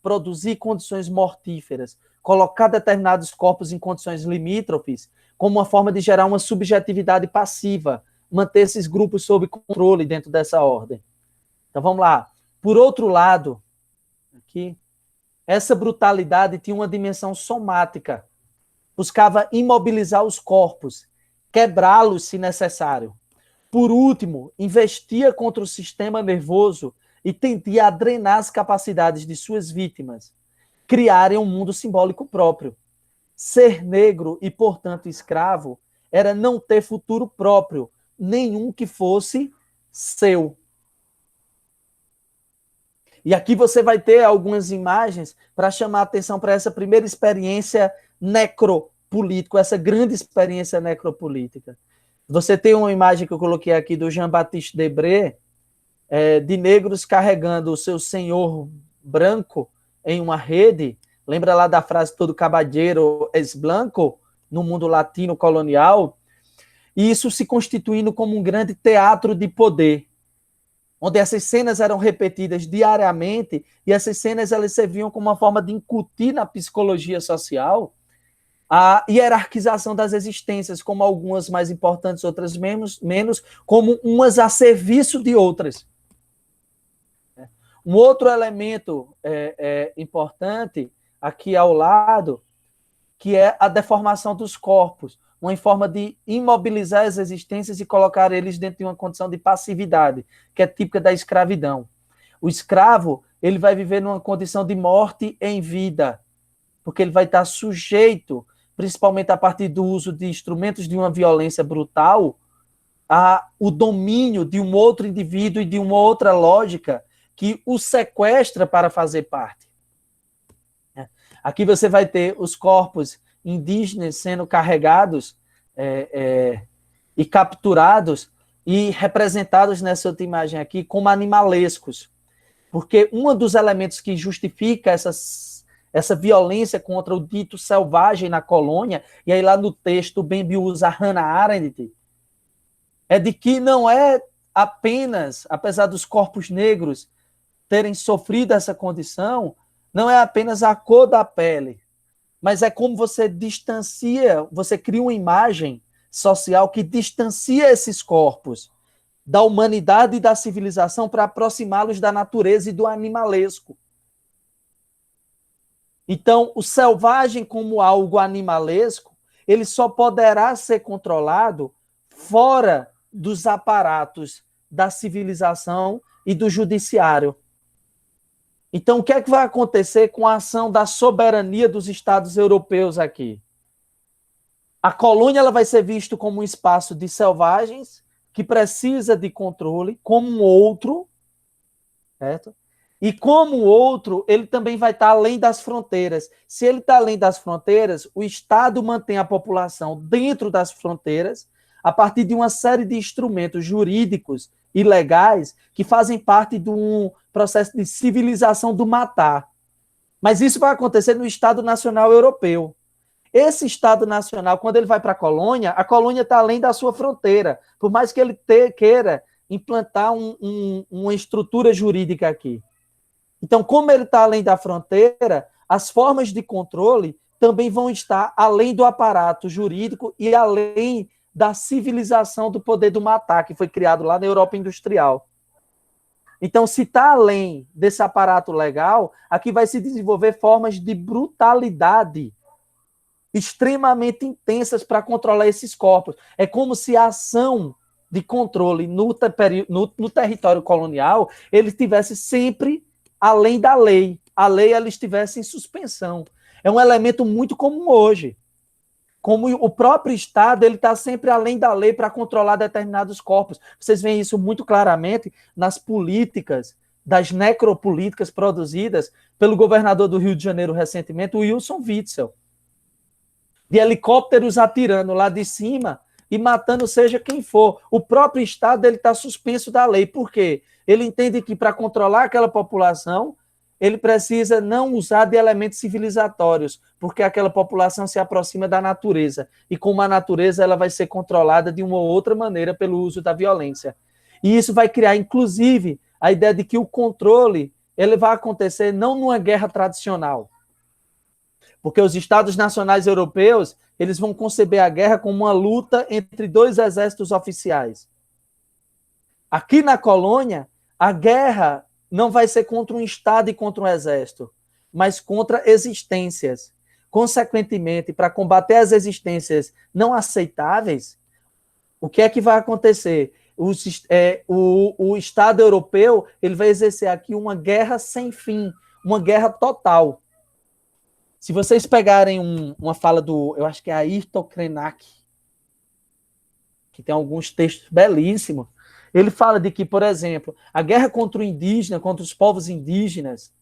produzir condições mortíferas, colocar determinados corpos em condições limítrofes, como uma forma de gerar uma subjetividade passiva, manter esses grupos sob controle dentro dessa ordem. Então, vamos lá. Por outro lado, aqui, essa brutalidade tinha uma dimensão somática. Buscava imobilizar os corpos, quebrá-los se necessário. Por último, investia contra o sistema nervoso e tentia drenar as capacidades de suas vítimas, criarem um mundo simbólico próprio. Ser negro e, portanto, escravo era não ter futuro próprio, nenhum que fosse seu. E aqui você vai ter algumas imagens para chamar a atenção para essa primeira experiência político, essa grande experiência necropolítica. Você tem uma imagem que eu coloquei aqui do Jean-Baptiste Debré, de negros carregando o seu senhor branco em uma rede. Lembra lá da frase todo caballero es blanco, no mundo latino colonial? E isso se constituindo como um grande teatro de poder, onde essas cenas eram repetidas diariamente, e essas cenas elas serviam como uma forma de incutir na psicologia social a hierarquização das existências, como algumas mais importantes, outras menos, como umas a serviço de outras. Um outro elemento importante aqui ao lado, que é a deformação dos corpos, uma forma de imobilizar as existências e colocar eles dentro de uma condição de passividade, que é típica da escravidão. O escravo, ele vai viver numa condição de morte em vida, porque ele vai estar sujeito, principalmente a partir do uso de instrumentos de uma violência brutal, ao domínio de um outro indivíduo e de uma outra lógica que o sequestra para fazer parte. Aqui você vai ter os corpos indígenas sendo carregados e capturados e representados nessa outra imagem aqui como animalescos. Porque um dos elementos que justifica essa violência contra o dito selvagem na colônia, e aí lá no texto o Bembe usa Hannah Arendt, é de que não é apenas, apesar dos corpos negros terem sofrido essa condição, não é apenas a cor da pele, mas é como você distancia, você cria uma imagem social que distancia esses corpos da humanidade e da civilização para aproximá-los da natureza e do animalesco. Então, o selvagem como algo animalesco, ele só poderá ser controlado fora dos aparatos da civilização e do judiciário. Então, o que é que vai acontecer com a ação da soberania dos Estados europeus aqui? A colônia ela vai ser vista como um espaço de selvagens que precisa de controle, como um outro, certo? E como o outro, ele também vai estar além das fronteiras. Se ele está além das fronteiras, o Estado mantém a população dentro das fronteiras a partir de uma série de instrumentos jurídicos e legais que fazem parte de um processo de civilização do matar. Mas isso vai acontecer no Estado Nacional Europeu. Esse Estado Nacional, quando ele vai para a colônia está além da sua fronteira, por mais que ele queira implantar uma estrutura jurídica aqui. Então, como ele está além da fronteira, as formas de controle também vão estar além do aparato jurídico e além da civilização do poder do matar, que foi criado lá na Europa industrial. Então, se está além desse aparato legal, aqui vai se desenvolver formas de brutalidade extremamente intensas para controlar esses corpos. É como se a ação de controle no território colonial ele estivesse sempre além da lei. A lei ela estivesse em suspensão. É um elemento muito comum hoje. Como o próprio Estado ele está sempre além da lei para controlar determinados corpos. Vocês veem isso muito claramente nas políticas, das necropolíticas produzidas pelo governador do Rio de Janeiro recentemente, o Wilson Witzel. De helicópteros atirando lá de cima e matando seja quem for. O próprio Estado está suspenso da lei. Por quê? Ele entende que para controlar aquela população, ele precisa não usar de elementos civilizatórios, porque aquela população se aproxima da natureza. E como a natureza ela vai ser controlada de uma ou outra maneira pelo uso da violência. E isso vai criar, inclusive, a ideia de que o controle ele vai acontecer não numa guerra tradicional. Porque os Estados nacionais europeus eles vão conceber a guerra como uma luta entre dois exércitos oficiais. Aqui na colônia, a guerra não vai ser contra um Estado e contra um exército, mas contra existências. Consequentemente, para combater as existências não aceitáveis, o que é que vai acontecer? O Estado europeu ele vai exercer aqui uma guerra sem fim, uma guerra total. Se vocês pegarem uma fala eu acho que é Ayrton Krenak, que tem alguns textos belíssimos, ele fala de que, por exemplo, a guerra contra o indígena, contra os povos indígenas,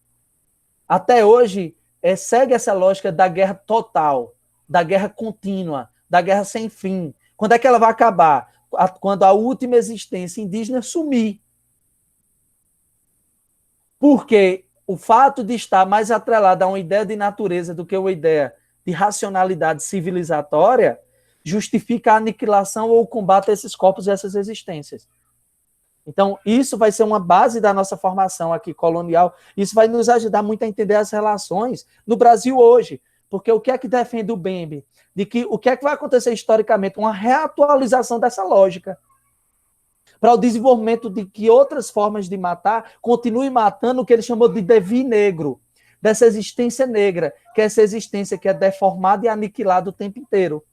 até hoje segue essa lógica da guerra total. da guerra contínua, da guerra sem fim. Quando é que ela vai acabar? Quando a última existência indígena sumir. Porque o fato de estar mais atrelado a uma ideia de natureza do que uma ideia de racionalidade civilizatória justifica a aniquilação ou o combate a esses corpos e essas existências. Então, isso vai ser uma base da nossa formação aqui colonial. Isso vai nos ajudar muito a entender as relações no Brasil hoje. Porque o que é que defende o Bembe? De que o que é que vai acontecer historicamente? Uma reatualização dessa lógica. Para o desenvolvimento de que outras formas de matar continuem matando o que ele chamou de devir negro, dessa existência negra, que é essa existência que é deformada e aniquilada o tempo inteiro.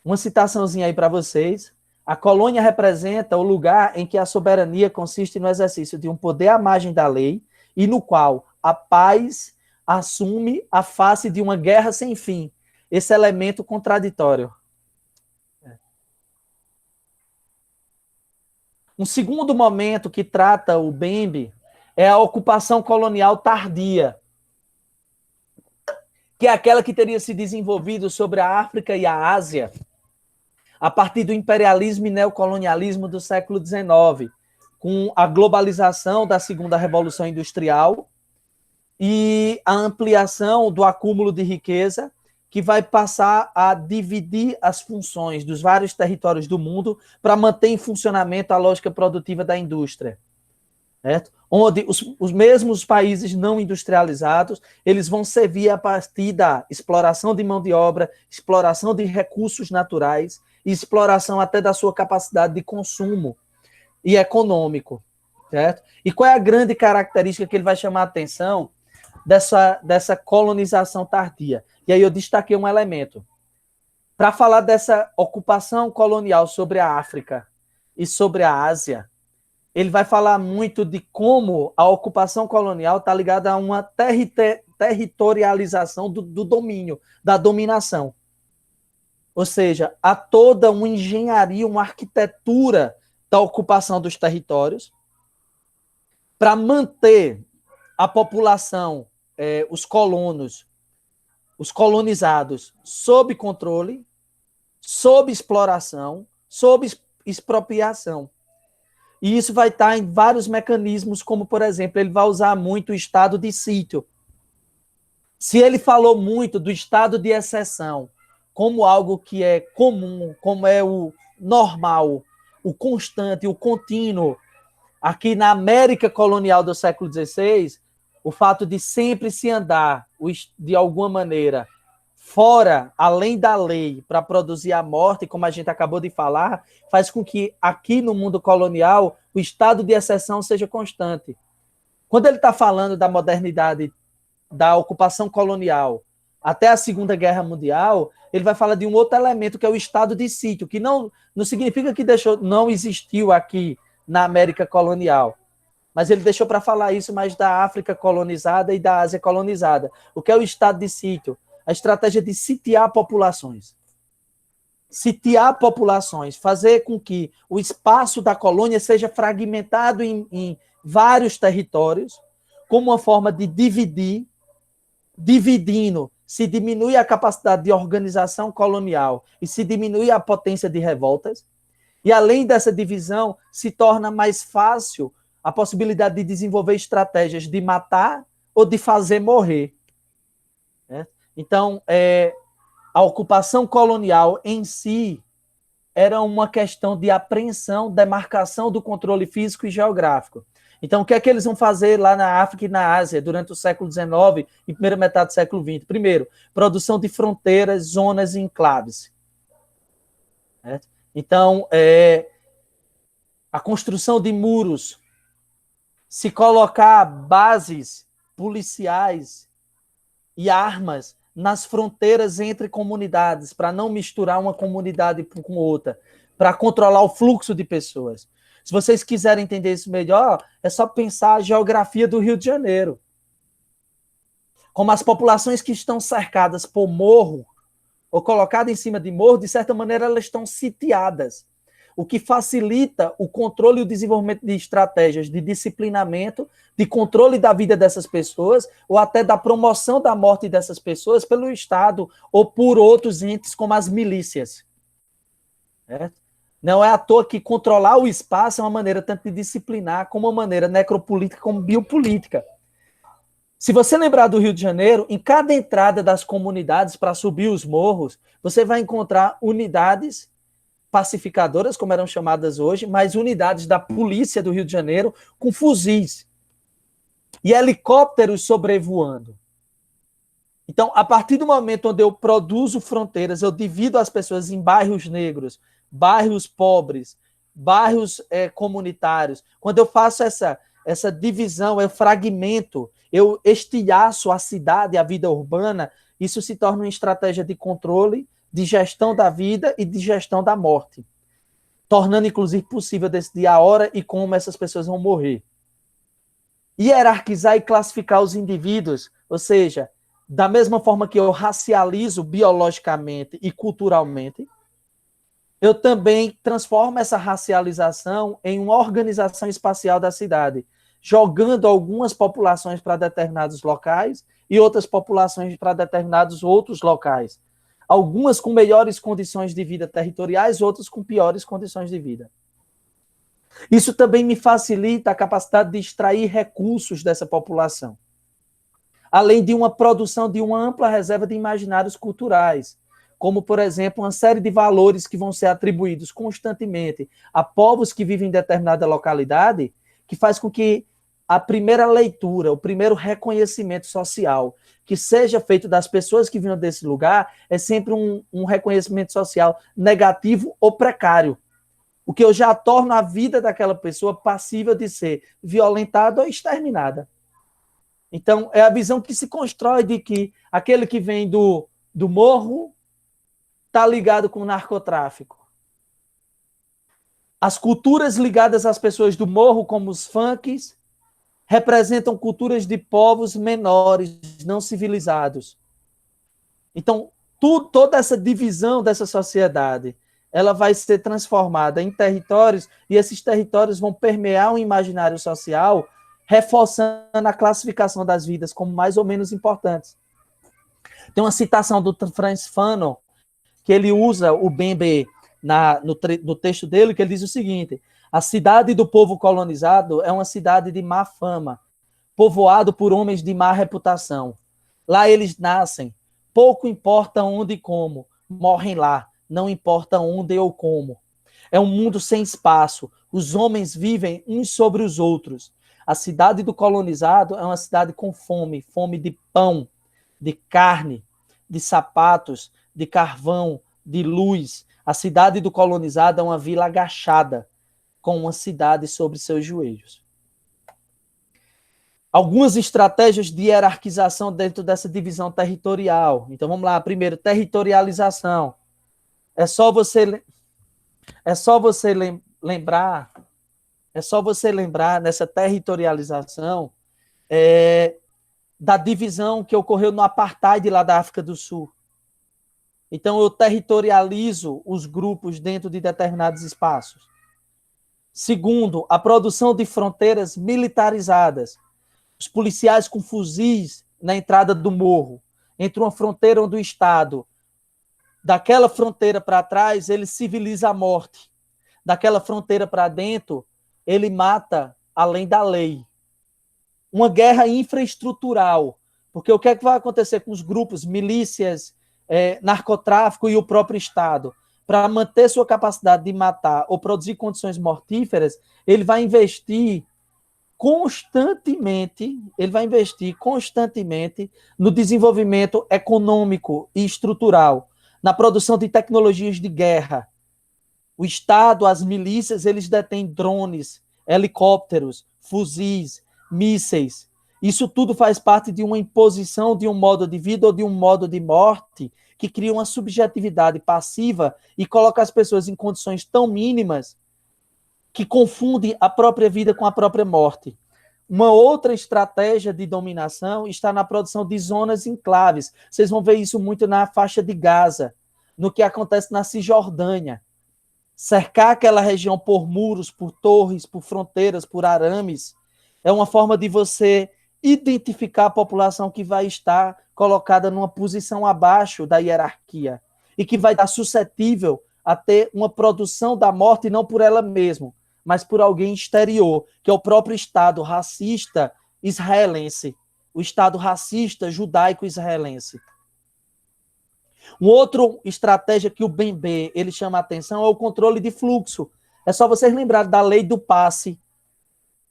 Uma citaçãozinha aí para vocês. A colônia representa o lugar em que a soberania consiste no exercício de um poder à margem da lei e no qual a paz assume a face de uma guerra sem fim. Esse elemento contraditório. Um segundo momento que trata o Bembe é a ocupação colonial tardia, que é aquela que teria se desenvolvido sobre a África e a Ásia a partir do imperialismo e neocolonialismo do século XIX, com a globalização da segunda revolução industrial e a ampliação do acúmulo de riqueza, que vai passar a dividir as funções dos vários territórios do mundo para manter em funcionamento a lógica produtiva da indústria. Certo? Onde os mesmos países não industrializados, eles vão servir a partir da exploração de mão de obra, exploração de recursos naturais e exploração até da sua capacidade de consumo e econômico. Certo? E qual é a grande característica que ele vai chamar a atenção dessa colonização tardia? E aí eu destaquei um elemento. Para falar dessa ocupação colonial sobre a África e sobre a Ásia, ele vai falar muito de como a ocupação colonial está ligada a uma territorialização do domínio, da dominação. Ou seja, há toda uma engenharia, uma arquitetura da ocupação dos territórios para manter a população, os colonos, os colonizados, sob controle, sob exploração, sob expropriação. E isso vai estar em vários mecanismos, como, por exemplo, ele vai usar muito o estado de sítio. Se ele falou muito do estado de exceção como algo que é comum, como é o normal, o constante, o contínuo, aqui na América colonial do século XVI, o fato de sempre se andar, de alguma maneira, fora, além da lei, para produzir a morte, como a gente acabou de falar, faz com que aqui no mundo colonial o estado de exceção seja constante. Quando ele está falando da modernidade, da ocupação colonial, até a Segunda Guerra Mundial, ele vai falar de um outro elemento, que é o estado de sítio, que não significa que não existiu aqui na América colonial. Mas ele deixou para falar isso mais da África colonizada e da Ásia colonizada. O que é o estado de sítio? A estratégia de sitiar populações. Sitiar populações, fazer com que o espaço da colônia seja fragmentado em vários territórios, como uma forma de dividir, dividindo, se diminui a capacidade de organização colonial e se diminui a potência de revoltas, e além dessa divisão, se torna mais fácil a possibilidade de desenvolver estratégias de matar ou de fazer morrer. Então, a ocupação colonial em si era uma questão de apreensão, demarcação do controle físico e geográfico. Então, o que é que eles vão fazer lá na África e na Ásia durante o século XIX e primeira metade do século XX? Primeiro, produção de fronteiras, zonas e enclaves. Então, a construção de muros, se colocar bases policiais e armas nas fronteiras entre comunidades, para não misturar uma comunidade com outra, para controlar o fluxo de pessoas. Se vocês quiserem entender isso melhor, é só pensar a geografia do Rio de Janeiro. Como as populações que estão cercadas por morro, ou colocadas em cima de morro, de certa maneira elas estão sitiadas. o que facilita o controle e o desenvolvimento de estratégias de disciplinamento, de controle da vida dessas pessoas, ou até da promoção da morte dessas pessoas pelo Estado ou por outros entes como as milícias. Não é à toa que controlar o espaço é uma maneira tanto de disciplinar, como uma maneira necropolítica, como biopolítica. Se você lembrar do Rio de Janeiro, em cada entrada das comunidades para subir os morros, você vai encontrar unidades pacificadoras, como eram chamadas hoje, mas unidades da polícia do Rio de Janeiro com fuzis e helicópteros sobrevoando. Então, a partir do momento onde eu produzo fronteiras, eu divido as pessoas em bairros negros, bairros pobres, bairros comunitários. Quando eu faço essa divisão, eu fragmento, eu estilhaço a cidade, a vida urbana, isso se torna uma estratégia de controle, de gestão da vida e de gestão da morte, tornando, inclusive, possível decidir a hora e como essas pessoas vão morrer. Hierarquizar e classificar os indivíduos, ou seja, da mesma forma que eu racializo biologicamente e culturalmente, eu também transformo essa racialização em uma organização espacial da cidade, jogando algumas populações para determinados locais e outras populações para determinados outros locais. Algumas com melhores condições de vida territoriais, outras com piores condições de vida. Isso também me facilita a capacidade de extrair recursos dessa população, além de uma produção de uma ampla reserva de imaginários culturais, como, por exemplo, uma série de valores que vão ser atribuídos constantemente a povos que vivem em determinada localidade, que faz com que a primeira leitura, o primeiro reconhecimento social que seja feito das pessoas que vinham desse lugar é sempre um reconhecimento social negativo ou precário, o que eu já torno a vida daquela pessoa passível de ser violentada ou exterminada. Então, é a visão que se constrói de que aquele que vem do morro está ligado com o narcotráfico. As culturas ligadas às pessoas do morro, como os funks, representam culturas de povos menores, não civilizados. Então, toda essa divisão dessa sociedade, ela vai ser transformada em territórios, e esses territórios vão permear um imaginário social, reforçando a classificação das vidas como mais ou menos importantes. Tem uma citação do Frantz Fanon, que ele usa o Bembe no texto dele, que ele diz o seguinte: a cidade do povo colonizado é uma cidade de má fama, povoado por homens de má reputação. Lá eles nascem, pouco importa onde e como, morrem lá, não importa onde ou como. É um mundo sem espaço, os homens vivem uns sobre os outros. A cidade do colonizado é uma cidade com fome, fome de pão, de carne, de sapatos, de carvão, de luz. A cidade do colonizado é uma vila agachada, com uma cidade sobre seus joelhos. Algumas estratégias de hierarquização dentro dessa divisão territorial. Então vamos lá, primeiro, territorialização. É só você lembrar nessa territorialização da divisão que ocorreu no apartheid lá da África do Sul. Então eu territorializo os grupos dentro de determinados espaços. Segundo, a produção de fronteiras militarizadas. Os policiais com fuzis na entrada do morro, entre uma fronteira onde o Estado, daquela fronteira para trás, ele civiliza a morte. Daquela fronteira para dentro, ele mata além da lei. Uma guerra infraestrutural, porque o que é que vai acontecer com os grupos, milícias, narcotráfico e o próprio Estado? Para manter sua capacidade de matar ou produzir condições mortíferas, ele vai investir constantemente no desenvolvimento econômico e estrutural, na produção de tecnologias de guerra. O Estado, as milícias, eles detêm drones, helicópteros, fuzis, mísseis. Isso tudo faz parte de uma imposição de um modo de vida ou de um modo de morte que cria uma subjetividade passiva e coloca as pessoas em condições tão mínimas que confunde a própria vida com a própria morte. Uma outra estratégia de dominação está na produção de zonas enclaves. Vocês vão ver isso muito na faixa de Gaza, no que acontece na Cisjordânia. cercar aquela região por muros, por torres, por fronteiras, por arames, é uma forma de você identificar a população que vai estar colocada numa posição abaixo da hierarquia e que vai estar suscetível a ter uma produção da morte não por ela mesma, mas por alguém exterior, que é o próprio Estado racista israelense, o Estado racista judaico-israelense. Uma outra estratégia que o Bembe ele chama a atenção é o controle de fluxo. É só vocês lembrarem da lei do passe,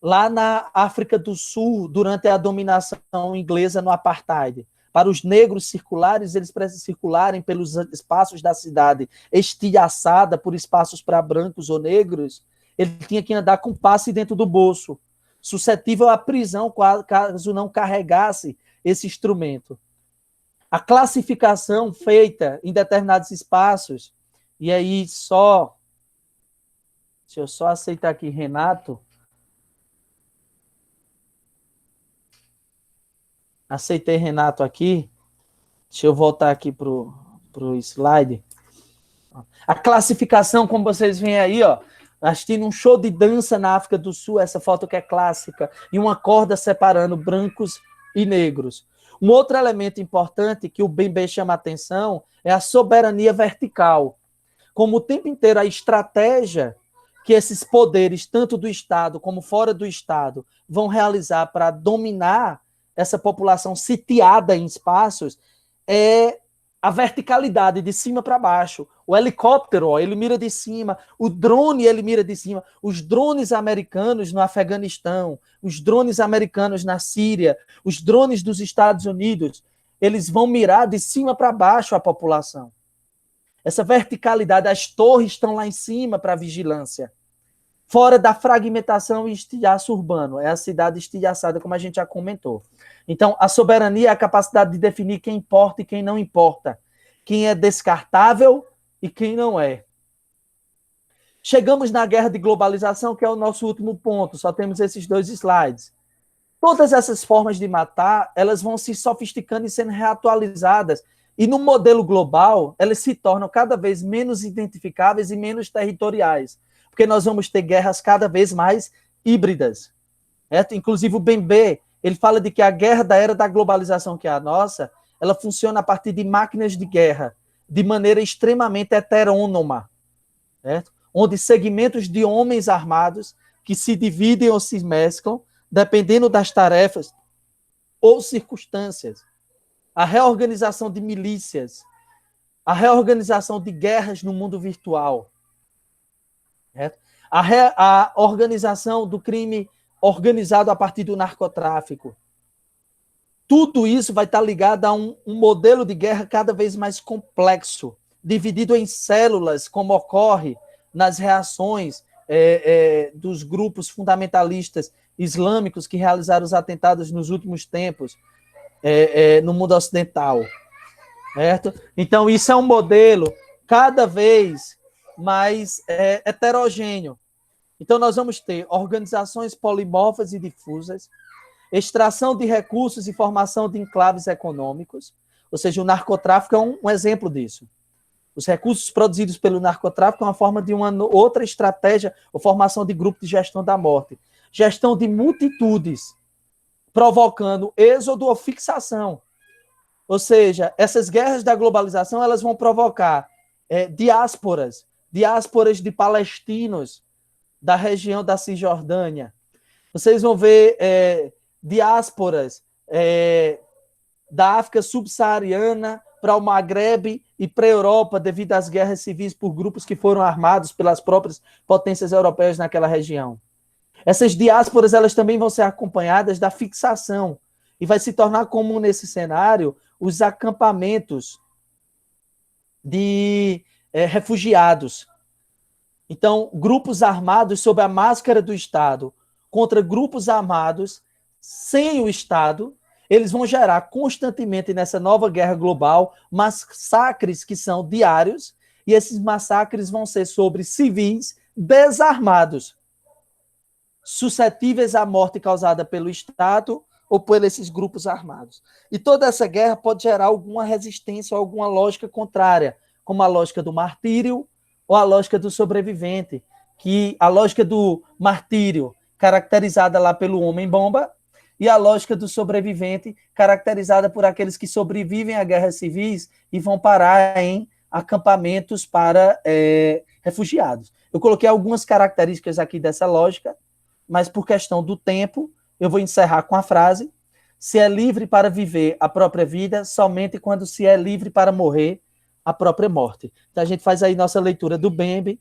lá na África do Sul, durante a dominação inglesa no apartheid. Para os negros circulares, eles precisam circularem pelos espaços da cidade, estilhaçada por espaços para brancos ou negros, ele tinha que andar com passe dentro do bolso, suscetível à prisão caso não carregasse esse instrumento. A classificação feita em determinados espaços, e aí só... Deixa eu só aceitar aqui, Renato. Aceitei Renato aqui. Deixa eu voltar aqui para o slide. A classificação, como vocês veem aí, ó, assistindo um show de dança na África do Sul, essa foto que é clássica, e uma corda separando brancos e negros. Um outro elemento importante que o Bembe chama a atenção é a soberania vertical. Como o tempo inteiro a estratégia que esses poderes, tanto do Estado como fora do Estado, vão realizar para dominar essa população sitiada em espaços, é a verticalidade, de cima para baixo. O helicóptero, ó, ele mira de cima, o drone, ele mira de cima. Os drones americanos no Afeganistão, os drones americanos na Síria, os drones dos Estados Unidos, eles vão mirar de cima para baixo a população. Essa verticalidade, as torres estão lá em cima para vigilância. Fora da fragmentação e estilhaço urbano. É a cidade estilhaçada, como a gente já comentou. Então, a soberania é a capacidade de definir quem importa e quem não importa. Quem é descartável e quem não é. Chegamos na guerra de globalização, que é o nosso último ponto. Só temos esses 2 slides. Todas essas formas de matar, elas vão se sofisticando e sendo reatualizadas. E no modelo global, elas se tornam cada vez menos identificáveis e menos territoriais. Porque nós vamos ter guerras cada vez mais híbridas. Certo? Inclusive o Bembe, ele fala de que a guerra da era da globalização, que é a nossa, ela funciona a partir de máquinas de guerra, de maneira extremamente heterônoma, certo? Onde segmentos de homens armados que se dividem ou se mesclam, dependendo das tarefas ou circunstâncias. A reorganização de milícias, a reorganização de guerras no mundo virtual, certo? A organização do crime organizado a partir do narcotráfico. Tudo isso vai estar ligado a um modelo de guerra cada vez mais complexo, dividido em células, como ocorre nas reações dos grupos fundamentalistas islâmicos que realizaram os atentados nos últimos tempos no mundo ocidental. Certo? Então, isso é um modelo cada vez mais heterogêneo. Então, nós vamos ter organizações polimorfas e difusas, extração de recursos e formação de enclaves econômicos, ou seja, o narcotráfico é um exemplo disso. Os recursos produzidos pelo narcotráfico é uma forma de uma outra estratégia, ou formação de grupo de gestão da morte. Gestão de multitudes, provocando êxodo ou fixação. Ou seja, essas guerras da globalização, elas vão provocar diásporas de palestinos da região da Cisjordânia. Vocês vão ver diásporas da África subsaariana para o Maghreb e para a Europa, devido às guerras civis por grupos que foram armados pelas próprias potências europeias naquela região. Essas diásporas, elas também vão ser acompanhadas da fixação, e vai se tornar comum nesse cenário os acampamentos de refugiados. Então, grupos armados sob a máscara do Estado contra grupos armados sem o Estado, eles vão gerar constantemente nessa nova guerra global massacres que são diários, e esses massacres vão ser sobre civis desarmados, suscetíveis à morte causada pelo Estado ou por esses grupos armados. E toda essa guerra pode gerar alguma resistência ou alguma lógica contrária, como a lógica do martírio, ou a lógica do sobrevivente, que a lógica do martírio, caracterizada lá pelo homem-bomba, e a lógica do sobrevivente, caracterizada por aqueles que sobrevivem a guerras civis e vão parar em acampamentos para refugiados. Eu coloquei algumas características aqui dessa lógica, mas por questão do tempo, eu vou encerrar com a frase: se é livre para viver a própria vida, somente quando se é livre para morrer a própria morte. Então a gente faz aí nossa leitura do Bembe,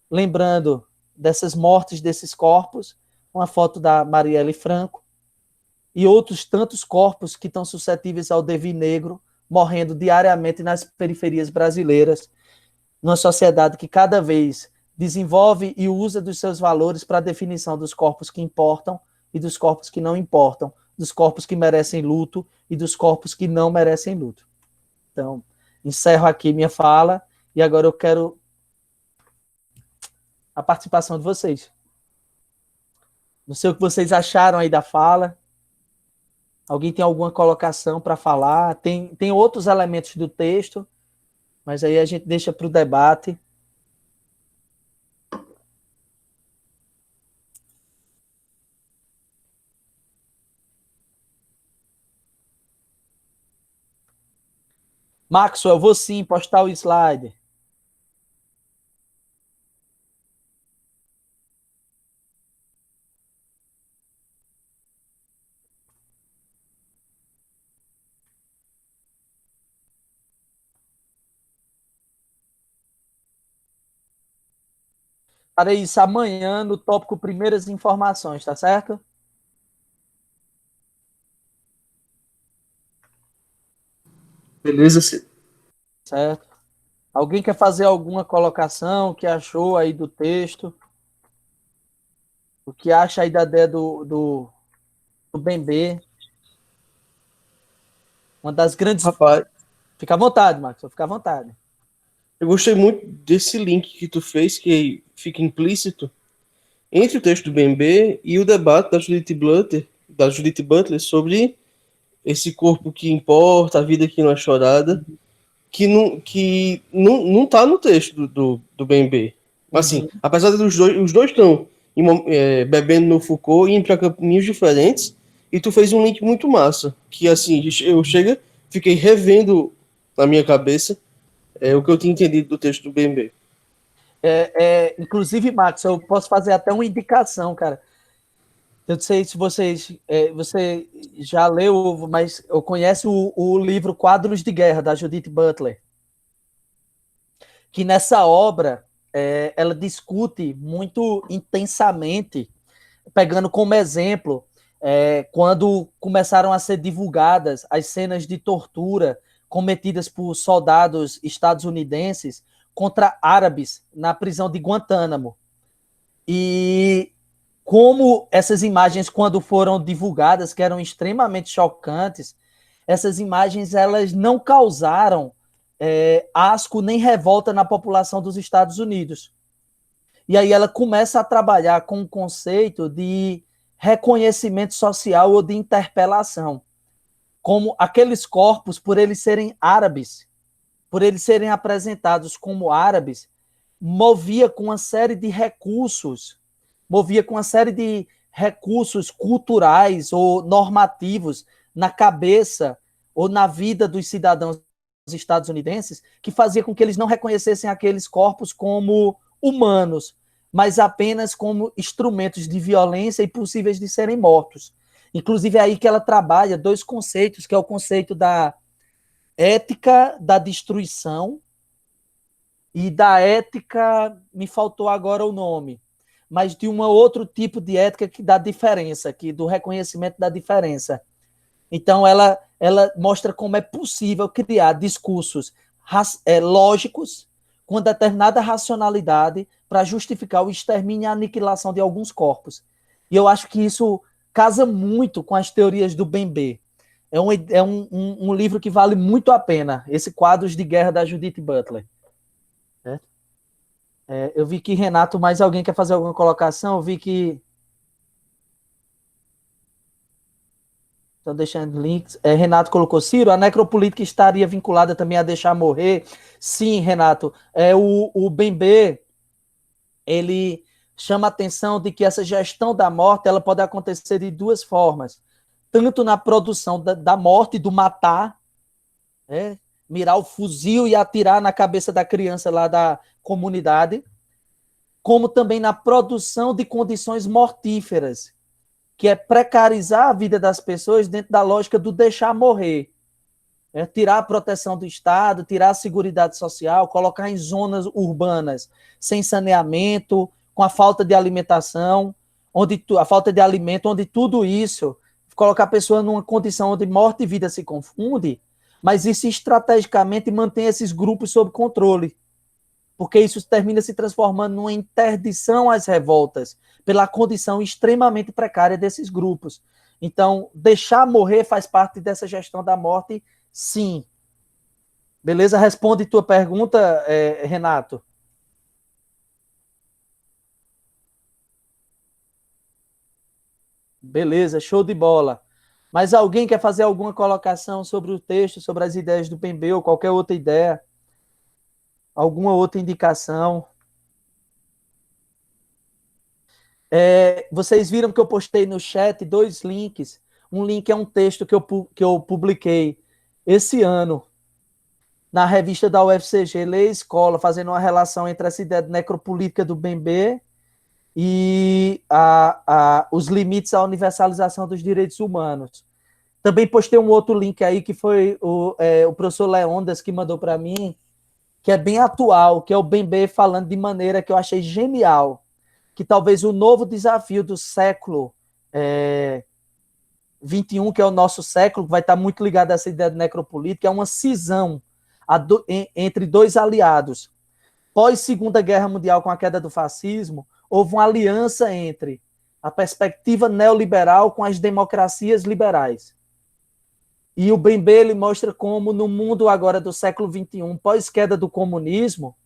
lembrando dessas mortes desses corpos, uma foto da Marielle Franco e outros tantos corpos que estão suscetíveis ao devir negro, morrendo diariamente nas periferias brasileiras, numa sociedade que cada vez desenvolve e usa dos seus valores para a definição dos corpos que importam e dos corpos que não importam, dos corpos que merecem luto e dos corpos que não merecem luto. Então, encerro aqui minha fala e agora eu quero a participação de vocês. Não sei o que vocês acharam aí da fala. Alguém tem alguma colocação para falar? Tem outros elementos do texto, mas aí a gente deixa para o debate. Maxwell, eu vou sim postar o slide. Para isso amanhã no tópico Primeiras Informações, tá certo? Beleza? Certo. Alguém quer fazer alguma colocação que achou aí do texto? O que acha aí da ideia do Bembe? Uma das grandes. Rapaz, Fica à vontade, Maxwell, fica à vontade. eu gostei muito desse link que tu fez, que fica implícito entre o texto do BMB e o debate da Judith Butler sobre esse corpo que importa, a vida que não é chorada, que não tá no texto do BMB. Assim, Uhum. apesar dos dois, os dois estão bebendo no Foucault e indo para caminhos diferentes, e tu fez um link muito massa, que assim, fiquei revendo na minha cabeça o que eu tinha entendido do texto do BMB. Inclusive, Max, eu posso fazer até uma indicação, cara. Eu não sei se você já leu, mas eu conheço o livro Quadros de Guerra, da Judith Butler, que nessa obra ela discute muito intensamente, pegando como exemplo, quando começaram a ser divulgadas as cenas de tortura cometidas por soldados estadunidenses contra árabes na prisão de Guantánamo. E como essas imagens, quando foram divulgadas, que eram extremamente chocantes, essas imagens elas não causaram asco nem revolta na população dos Estados Unidos. E aí ela começa a trabalhar com o conceito de reconhecimento social ou de interpelação, como aqueles corpos, por eles serem árabes, por eles serem apresentados como árabes, movia com uma série de recursos, movia com uma série de recursos culturais ou normativos na cabeça ou na vida dos cidadãos estadunidenses, que fazia com que eles não reconhecessem aqueles corpos como humanos, mas apenas como instrumentos de violência e possíveis de serem mortos. Inclusive é aí que ela trabalha dois conceitos, que é o conceito da ética da destruição e da ética, me faltou agora o nome, mas de um outro tipo de ética que dá diferença, que do reconhecimento da diferença. Então, ela mostra como é possível criar discursos lógicos com determinada racionalidade para justificar o extermínio e a aniquilação de alguns corpos. E eu acho que isso casa muito com as teorias do Bembe. É um livro que vale muito a pena, esse Quadros de Guerra da Judith Butler. Eu vi que Renato, mais alguém quer fazer alguma colocação? Eu vi que Estão deixando links. Renato colocou, Ciro, a necropolítica estaria vinculada também a deixar morrer? Sim, Renato. O Bembe, ele chama a atenção de que essa gestão da morte ela pode acontecer de duas formas. Tanto na produção da morte, do matar, mirar o fuzil e atirar na cabeça da criança lá da comunidade, como também na produção de condições mortíferas, que é precarizar a vida das pessoas dentro da lógica do deixar morrer. Tirar a proteção do Estado, tirar a seguridade social, colocar em zonas urbanas sem saneamento, com a falta de alimentação, a falta de alimento, onde tudo isso, colocar a pessoa numa condição onde morte e vida se confundem, mas isso estrategicamente mantém esses grupos sob controle, porque isso termina se transformando numa interdição às revoltas, pela condição extremamente precária desses grupos. Então, deixar morrer faz parte dessa gestão da morte, sim. Beleza? Responde tua pergunta, Renato. Beleza, show de bola. Mas alguém quer fazer alguma colocação sobre o texto, sobre as ideias do Bembe ou qualquer outra ideia? Alguma outra indicação? Vocês viram que eu postei no chat 2 links. Um link é um texto que eu publiquei esse ano na revista da UFCG, Lei e Escola, fazendo uma relação entre essa ideia de necropolítica do Bembe e os limites à universalização dos direitos humanos. Também postei um outro link aí, que foi o professor Leondas que mandou para mim, que é bem atual, que é o Bembe falando de maneira que eu achei genial, que talvez o novo desafio do século XXI, que é o nosso século, vai estar muito ligado a essa ideia de necropolítica, é uma cisão entre dois aliados. Pós-Segunda Guerra Mundial, com a queda do fascismo, houve uma aliança entre a perspectiva neoliberal com as democracias liberais. E o Bembe ele mostra como no mundo agora do século XXI, pós-queda do comunismo,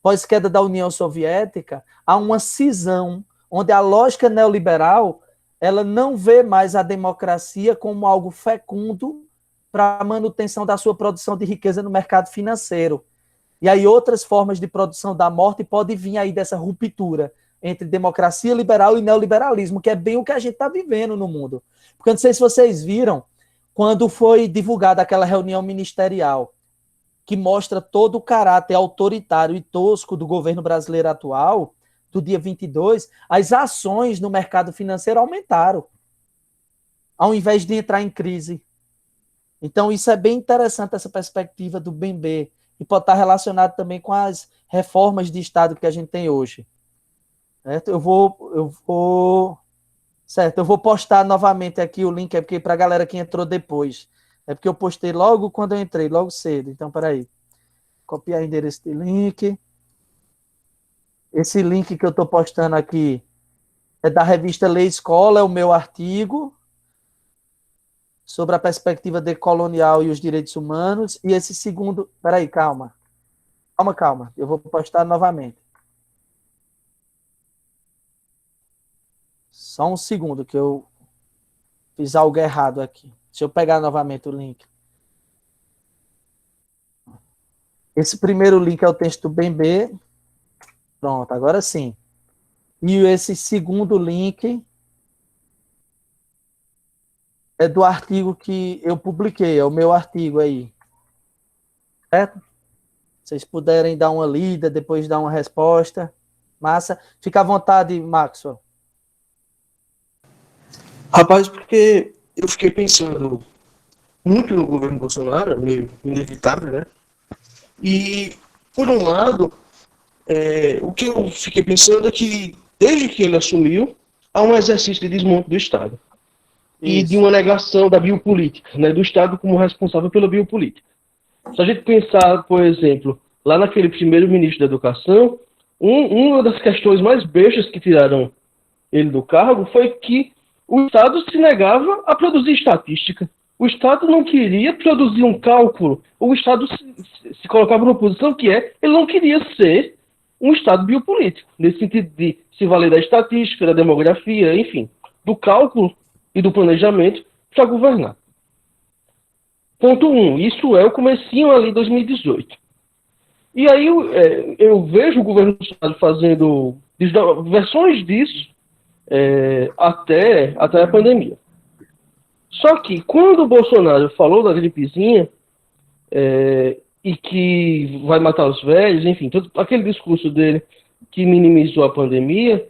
pós-queda da União Soviética, há uma cisão onde a lógica neoliberal ela não vê mais a democracia como algo fecundo para a manutenção da sua produção de riqueza no mercado financeiro. E aí outras formas de produção da morte podem vir aí dessa ruptura entre democracia liberal e neoliberalismo, que é bem o que a gente está vivendo no mundo. Porque eu não sei se vocês viram, quando foi divulgada aquela reunião ministerial, que mostra todo o caráter autoritário e tosco do governo brasileiro atual, do dia 22, as ações no mercado financeiro aumentaram, ao invés de entrar em crise. Então, isso é bem interessante, essa perspectiva do Bembe, e pode estar relacionado também com as reformas de Estado que a gente tem hoje. Certo? Eu vou postar novamente aqui o link, porque para a galera que entrou depois. É porque eu postei logo quando eu entrei, logo cedo. Então, peraí. Copiar o endereço de link. Esse link que eu estou postando aqui é da revista Lei e Escola, é o meu artigo sobre a perspectiva decolonial e os direitos humanos. E esse segundo... Peraí, calma. Calma. Eu vou postar novamente. Só um segundo que eu fiz algo errado aqui. Deixa eu pegar novamente o link. Esse primeiro link é o texto do Bembe. Pronto, agora sim. E esse segundo link é do artigo que eu publiquei, é o meu artigo aí. Certo? Vocês puderem dar uma lida, depois dar uma resposta. Massa. Fica à vontade, Maxwell. Rapaz, porque eu fiquei pensando muito no governo Bolsonaro, meio inevitável, né? E, por um lado, o que eu fiquei pensando é que, desde que ele assumiu, há um exercício de desmonte do Estado. E de uma negação da biopolítica, né? Do Estado como responsável pela biopolítica. Se a gente pensar, por exemplo, lá naquele primeiro-ministro da Educação, uma das questões mais bestas que tiraram ele do cargo foi que o Estado se negava a produzir estatística. O Estado não queria produzir um cálculo. O Estado se colocava numa posição que ele não queria ser um Estado biopolítico, nesse sentido de se valer da estatística, da demografia, enfim, do cálculo e do planejamento para governar. Ponto 1, isso é o comecinho ali de 2018. E aí eu vejo o governo do Estado fazendo versões disso até a pandemia. Só que quando o Bolsonaro falou da gripezinha e que vai matar os velhos, enfim, todo aquele discurso dele que minimizou a pandemia,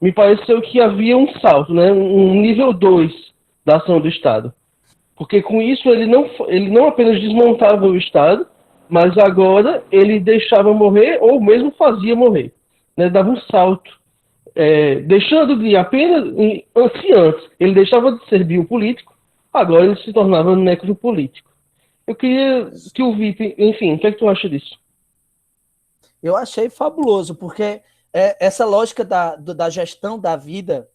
me pareceu que havia um salto, né, um nível 2 da ação do Estado. Porque com isso ele não apenas desmontava o Estado, mas agora ele deixava morrer ou mesmo fazia morrer. Né, dava um salto. Deixando de apenas, antes, ele deixava de ser biopolítico, agora ele se tornava necropolítico. Eu queria que o Vitor, enfim, o que é que tu acha disso? Eu achei fabuloso, porque essa lógica da gestão da vida,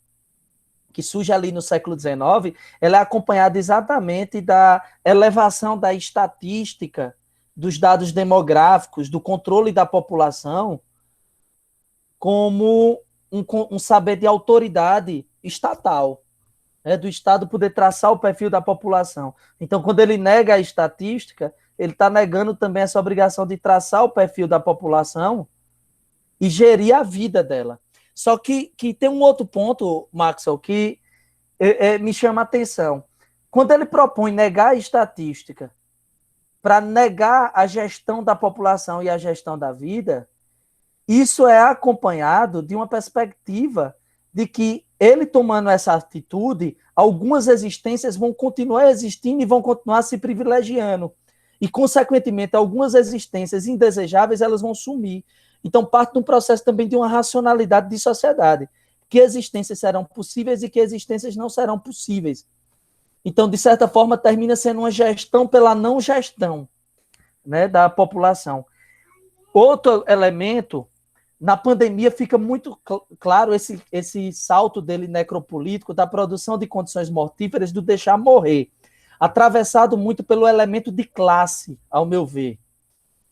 que surge ali no século XIX, ela é acompanhada exatamente da elevação da estatística, dos dados demográficos, do controle da população, como um saber de autoridade estatal, do Estado poder traçar o perfil da população. Então, quando ele nega a estatística, ele está negando também essa obrigação de traçar o perfil da população e gerir a vida dela. Só que tem um outro ponto, Maxwell, que me chama a atenção. Quando ele propõe negar a estatística para negar a gestão da população e a gestão da vida, isso é acompanhado de uma perspectiva de que ele tomando essa atitude, algumas existências vão continuar existindo e vão continuar se privilegiando. E, consequentemente, algumas existências indesejáveis elas vão sumir. Então, parte de um processo também de uma racionalidade de sociedade. Que existências serão possíveis e que existências não serão possíveis. Então, de certa forma, termina sendo uma gestão pela não gestão, né, da população. Outro elemento, na pandemia fica muito claro esse salto dele necropolítico, da produção de condições mortíferas, do deixar morrer, atravessado muito pelo elemento de classe, ao meu ver.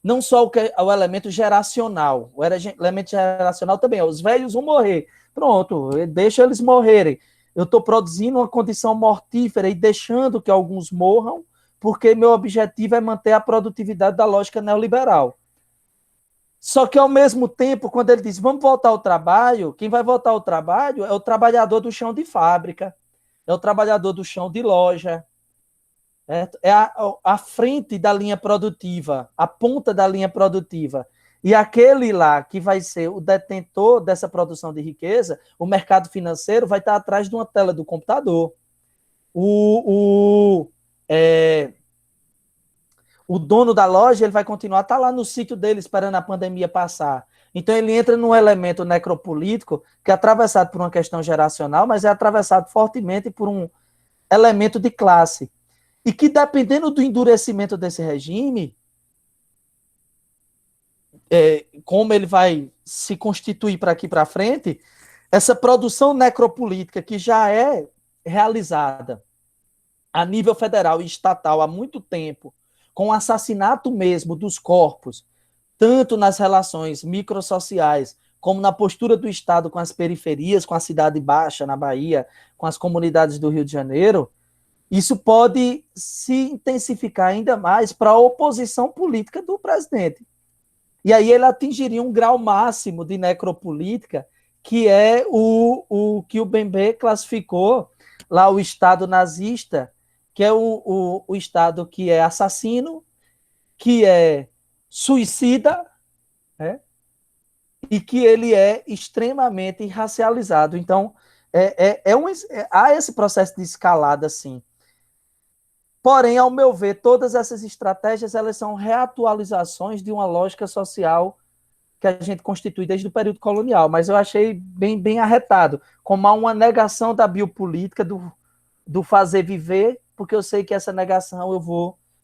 Não só o elemento geracional. O elemento geracional também. Os velhos vão morrer. Pronto, deixa eles morrerem. Eu estou produzindo uma condição mortífera e deixando que alguns morram, porque meu objetivo é manter a produtividade da lógica neoliberal. Só que, ao mesmo tempo, quando ele diz vamos voltar ao trabalho, quem vai voltar ao trabalho é o trabalhador do chão de fábrica, é o trabalhador do chão de loja, é a frente da linha produtiva, a ponta da linha produtiva. E aquele lá que vai ser o detentor dessa produção de riqueza, o mercado financeiro, vai estar atrás de uma tela do computador. O dono da loja ele vai continuar a estar lá no sítio dele esperando a pandemia passar. Então ele entra num elemento necropolítico que é atravessado por uma questão geracional, mas é atravessado fortemente por um elemento de classe. E que, dependendo do endurecimento desse regime, como ele vai se constituir para aqui para frente, essa produção necropolítica que já é realizada a nível federal e estatal há muito tempo, com o assassinato mesmo dos corpos, tanto nas relações microsociais, como na postura do Estado com as periferias, com a Cidade Baixa, na Bahia, com as comunidades do Rio de Janeiro, isso pode se intensificar ainda mais para a oposição política do presidente. E aí ele atingiria um grau máximo de necropolítica, que é o que o Bembe classificou lá, o Estado nazista, que é o Estado que é assassino, que é suicida, né? E que ele é extremamente racializado. Então, há esse processo de escalada, sim. Porém, ao meu ver, todas essas estratégias elas são reatualizações de uma lógica social que a gente constitui desde o período colonial, mas eu achei bem arretado, como há uma negação da biopolítica, do fazer viver, porque eu sei que essa negação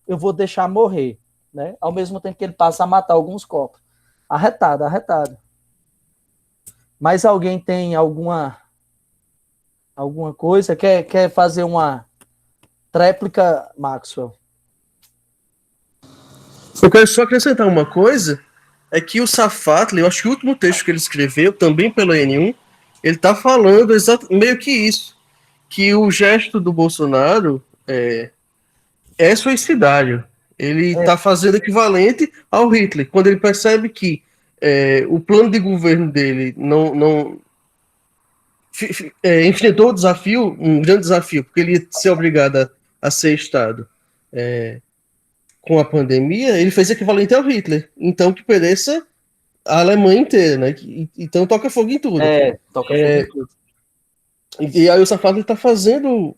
eu vou deixar morrer, né? Ao mesmo tempo que ele passa a matar alguns corpos. Arretado. Mas alguém tem alguma coisa? Quer fazer uma tréplica, Maxwell? Eu quero só acrescentar uma coisa, é que o Safatli, eu acho que o último texto que ele escreveu, também pela N1, ele está falando meio que isso, que o gesto do Bolsonaro é suicidário. Ele está fazendo equivalente ao Hitler, quando ele percebe que o plano de governo dele não enfrentou o desafio, um grande desafio, porque ele ia ser obrigado a ser Estado com a pandemia, ele fez equivalente ao Hitler. Então que pereça a Alemanha inteira, né? Então toca fogo em tudo. Toca fogo em tudo. E aí o Safado está fazendo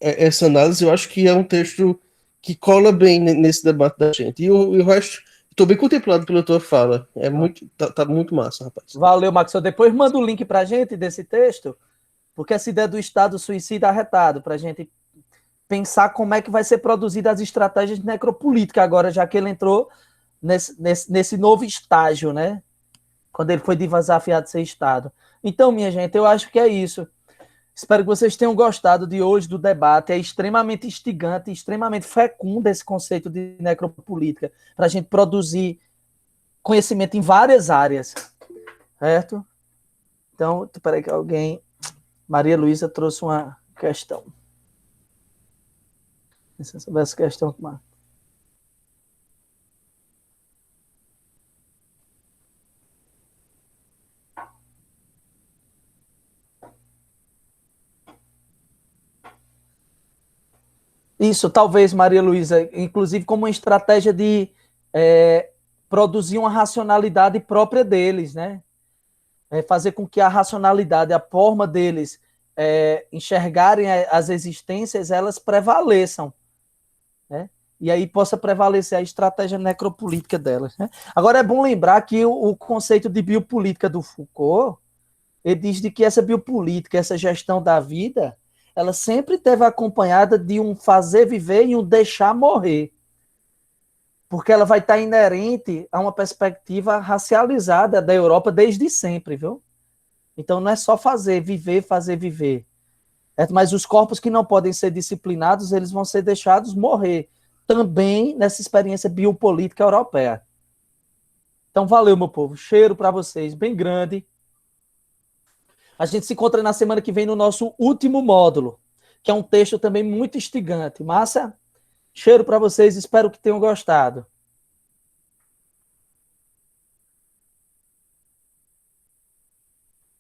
essa análise, eu acho que é um texto que cola bem nesse debate da gente. E o resto, estou bem contemplado pela tua fala. Tá muito massa, rapaz. Valeu, Max. Depois manda o link pra gente desse texto, porque essa ideia do Estado suicida arretado, pra gente pensar como é que vai ser produzida as estratégias de necropolítica agora, já que ele entrou nesse novo estágio, né? Quando ele foi desafiado a ser Estado. Então, minha gente, eu acho que é isso. Espero que vocês tenham gostado de hoje do debate. É extremamente instigante, extremamente fecundo esse conceito de necropolítica, para a gente produzir conhecimento em várias áreas. Certo? Então, espera que alguém... Maria Luísa trouxe uma questão. Se eu soubesse questão... Isso, talvez, Maria Luísa, inclusive como uma estratégia de produzir uma racionalidade própria deles, né? Fazer com que a racionalidade, a forma deles enxergarem as existências, elas prevaleçam, né? E aí possa prevalecer a estratégia necropolítica delas, né? Agora é bom lembrar que o conceito de biopolítica do Foucault, ele diz de que essa biopolítica, essa gestão da vida, ela sempre esteve acompanhada de um fazer viver e um deixar morrer. Porque ela vai estar inerente a uma perspectiva racializada da Europa desde sempre, viu? Então não é só fazer viver. Mas os corpos que não podem ser disciplinados, eles vão ser deixados morrer. Também nessa experiência biopolítica europeia. Então valeu, meu povo. Cheiro para vocês, bem grande. A gente se encontra na semana que vem no nosso último módulo, que é um texto também muito instigante. Massa? Cheiro para vocês, espero que tenham gostado.